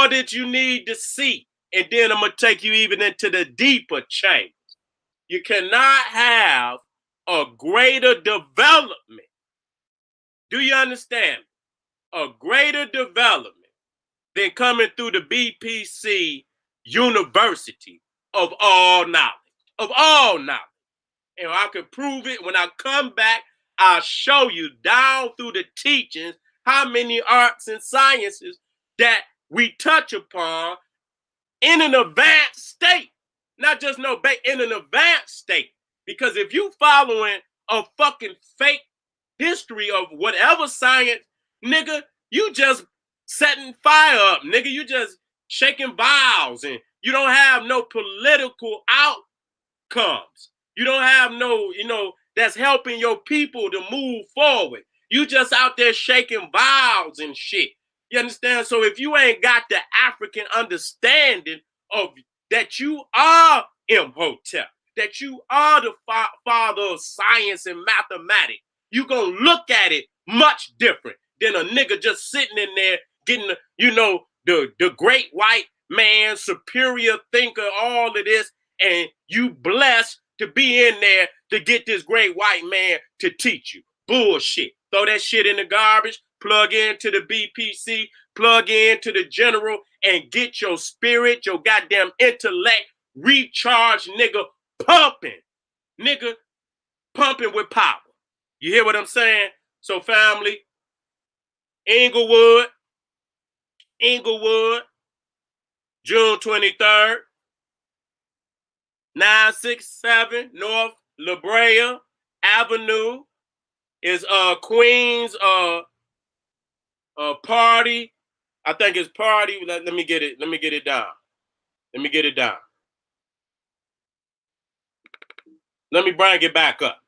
Speaker 1: that you need to see. And then I'm going to take you even into the deeper chambers. You cannot have a greater development. Do you understand? A greater development than coming through the BPC University of all knowledge. Of all knowledge. And I can prove it when I come back. I'll show you down through the teachings how many arts and sciences that we touch upon in an advanced state. Not just in an advanced state. Because if you following a fucking fake history of whatever science, nigga, you just setting fire up, nigga. You just shaking vials and you don't have no political outcomes. You don't have no, that's helping your people to move forward. You just out there shaking vials and shit. You understand? So if you ain't got the African understanding of that you are Imhotep, that you are the father of science and mathematics, you gonna look at it much different than a nigga just sitting in there getting, the great white man, superior thinker, all of this, and you blessed to be in there to get this great white man to teach you. Bullshit. Throw that shit in the garbage, plug into the BPC, plug into the general, and get your spirit, your goddamn intellect, recharge, nigga, pumping. Nigga, pumping with power. You hear what I'm saying? So family, Inglewood, June 23rd, 967 North La Brea Avenue is Queen's party. I think it's party. Let me get it down. Let me bring it back up.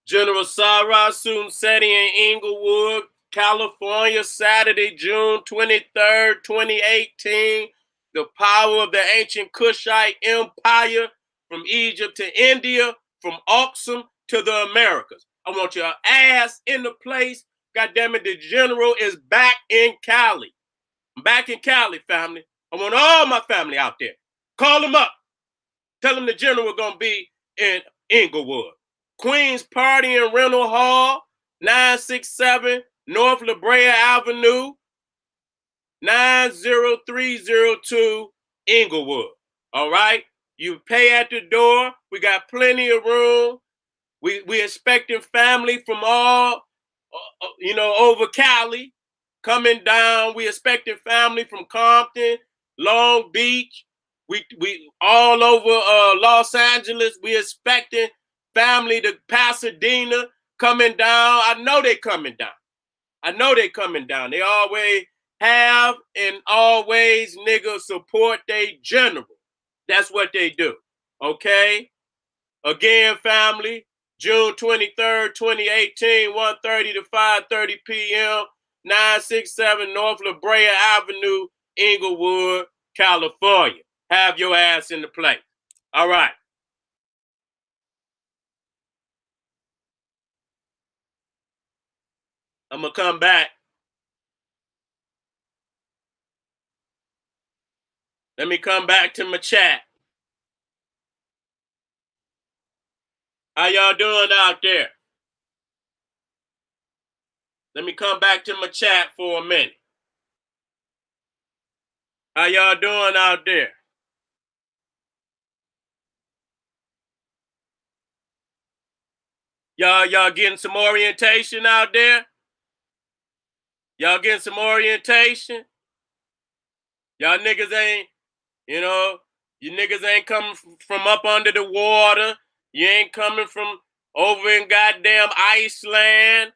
Speaker 1: General Sarah Sunsetti in Inglewood, California, Saturday, June 23rd, 2018. The power of the ancient Kushite Empire from Egypt to India, from Aksum to the Americas. I want your ass in the place. God damn it, the general is back in Cali. I'm back in Cali, family. I want all my family out there. Call them up. Tell them the general going to be in Inglewood. Queen's Party and Rental Hall, 967 North La Brea Avenue, 90302 Inglewood. All right? You pay at the door. We got plenty of room. We expecting family from all, over Cali coming down. We expecting family from Compton, Long Beach. We all over Los Angeles. We expecting family to Pasadena coming down. I know they coming down. They always have and always, nigga, support they general. That's what they do. Okay? Again, family, June 23rd, 2018, 1:30 to 5:30 p.m., 967 North La Brea Avenue, Inglewood, California. Have your ass in the place. All right. I'm going to come back. Let me come back to my chat. How y'all doing out there? Let me come back to my chat for a minute. How y'all doing out there? Y'all getting some orientation out there? Y'all getting some orientation? Y'all niggas ain't, you know, you niggas ain't coming from up under the water. You ain't coming from over in goddamn Iceland.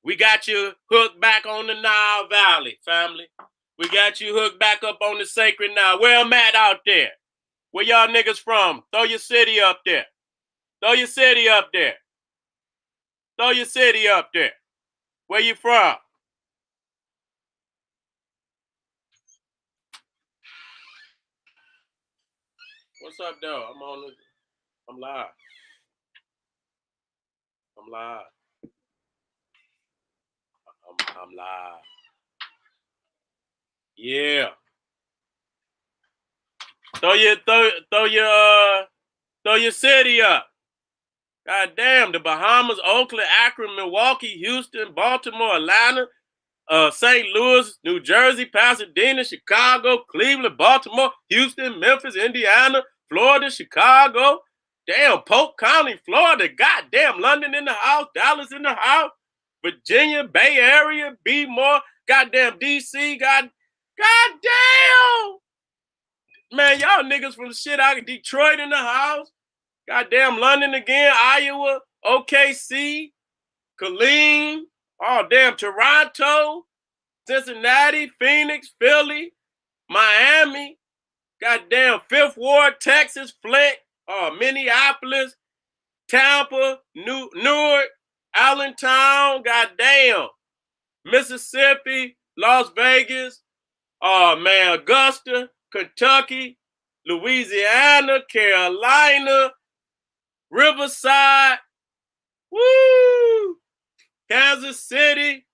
Speaker 1: We got you hooked back on the Nile Valley, family. We got you hooked back up on the sacred Nile. Where I'm at out there. Where y'all niggas from? Throw your city up there. Throw your city up there. Throw your city up there. Where you from? What's up, though? I'm live. I'm live. I'm live. Yeah. Throw your city up. God damn, the Bahamas, Oakland, Akron, Milwaukee, Houston, Baltimore, Atlanta, St. Louis, New Jersey, Pasadena, Chicago, Cleveland, Baltimore, Houston, Memphis, Indiana, Florida, Chicago. Damn, Polk County, Florida. Goddamn, London in the house, Dallas in the house, Virginia, Bay Area, B-more, goddamn DC, goddamn. Man, y'all niggas from shit out of Detroit in the house. Goddamn London again, Iowa, OKC, Killeen, oh damn, Toronto, Cincinnati, Phoenix, Philly, Miami, goddamn Fifth Ward, Texas, Flint, Minneapolis, Tampa, Newark, Allentown, goddamn, Mississippi, Las Vegas, oh man, Augusta, Kentucky, Louisiana, Carolina, Riverside, woo, Kansas City,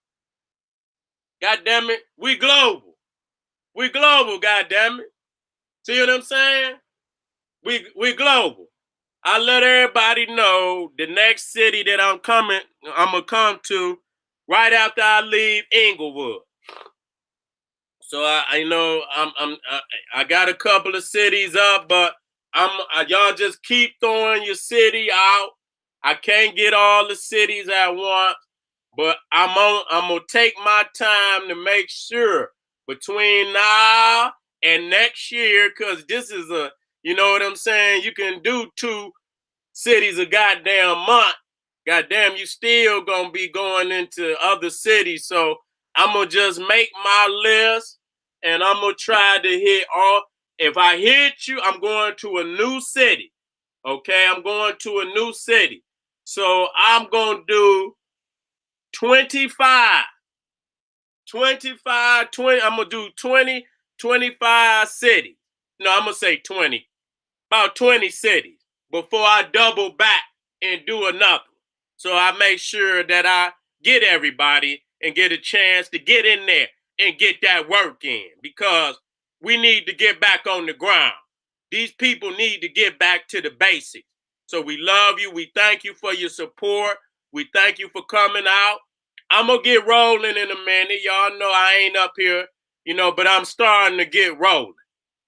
Speaker 1: goddamn it, we global. We global, goddamn it. See what I'm saying? We global. I let everybody know the next city that I'm gonna come to right after I leave Inglewood. So I got a couple of cities up, but y'all just keep throwing your city out. I can't get all the cities at once, but I'm gonna take my time to make sure between now and next year, because this is you know what I'm saying? You can do 2 cities a goddamn month. Goddamn, you still gonna be going into other cities. So I'm gonna just make my list and I'm gonna try to hit all. If I hit you, I'm going to a new city. Okay, I'm going to a new city. So I'm gonna do 25, 25, 20. I'm gonna do 20, 25 cities. No, I'm gonna say 20. About 20 cities before I double back and do another. So I make sure that I get everybody and get a chance to get in there and get that work in, because we need to get back on the ground. These people need to get back to the basics. So we love you. We thank you for your support. We thank you for coming out. I'm going to get rolling in a minute. Y'all know I ain't up here, but I'm starting to get rolling.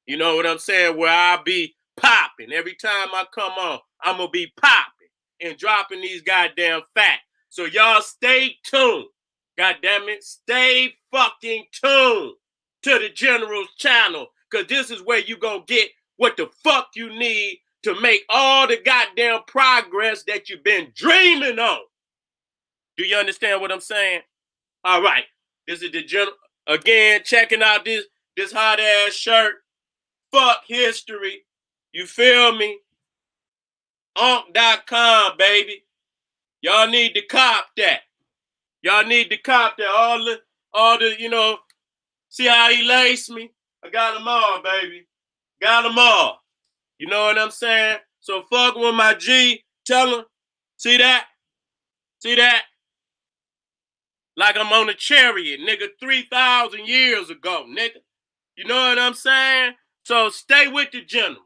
Speaker 1: You know what I'm saying? Where I'll be popping. Every time I come on, I'm going to be popping and dropping these goddamn facts. So y'all stay tuned. God damn it. Stay fucking tuned to the General's channel, because this is where you going to get what the fuck you need to make all the goddamn progress that you've been dreaming on. Do you understand what I'm saying? All right. This is the General. Again, checking out this hot ass shirt. Fuck history. You feel me? Onk.com, baby. Y'all need to cop that. Y'all need to cop that. All the, see how he laced me? I got them all, baby. Got them all. You know what I'm saying? So fuck with my G. Tell him. See that? See that? Like I'm on a chariot, nigga, 3,000 years ago, nigga. You know what I'm saying? So stay with the General.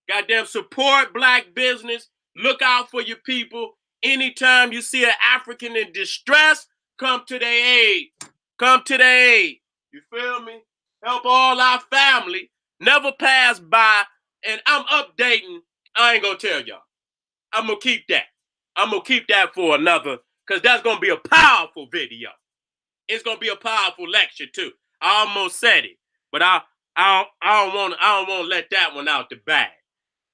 Speaker 1: Goddamn, support black business. Look out for your people. Anytime you see an African in distress, come to their aid. Come to their aid. You feel me? Help all our family. Never pass by. And I'm updating. I ain't gonna tell y'all. I'm gonna keep that. I'm gonna keep that for another, because that's gonna be a powerful video. It's gonna be a powerful lecture too. I almost said it, but I don't want to let that one out the bag.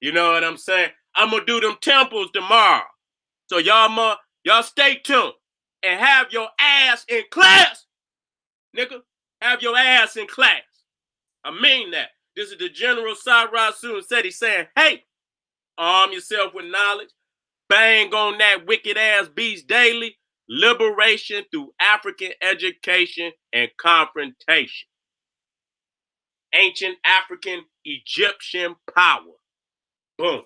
Speaker 1: You know what I'm saying? I'm gonna do them temples tomorrow. So y'all stay tuned and have your ass in class, nigga. Have your ass in class. I mean that. This is the General Cyrus Soon said he's saying, hey, arm yourself with knowledge. Bang on that wicked ass beast daily. Liberation through African education and confrontation. Ancient African Egyptian power. Boom.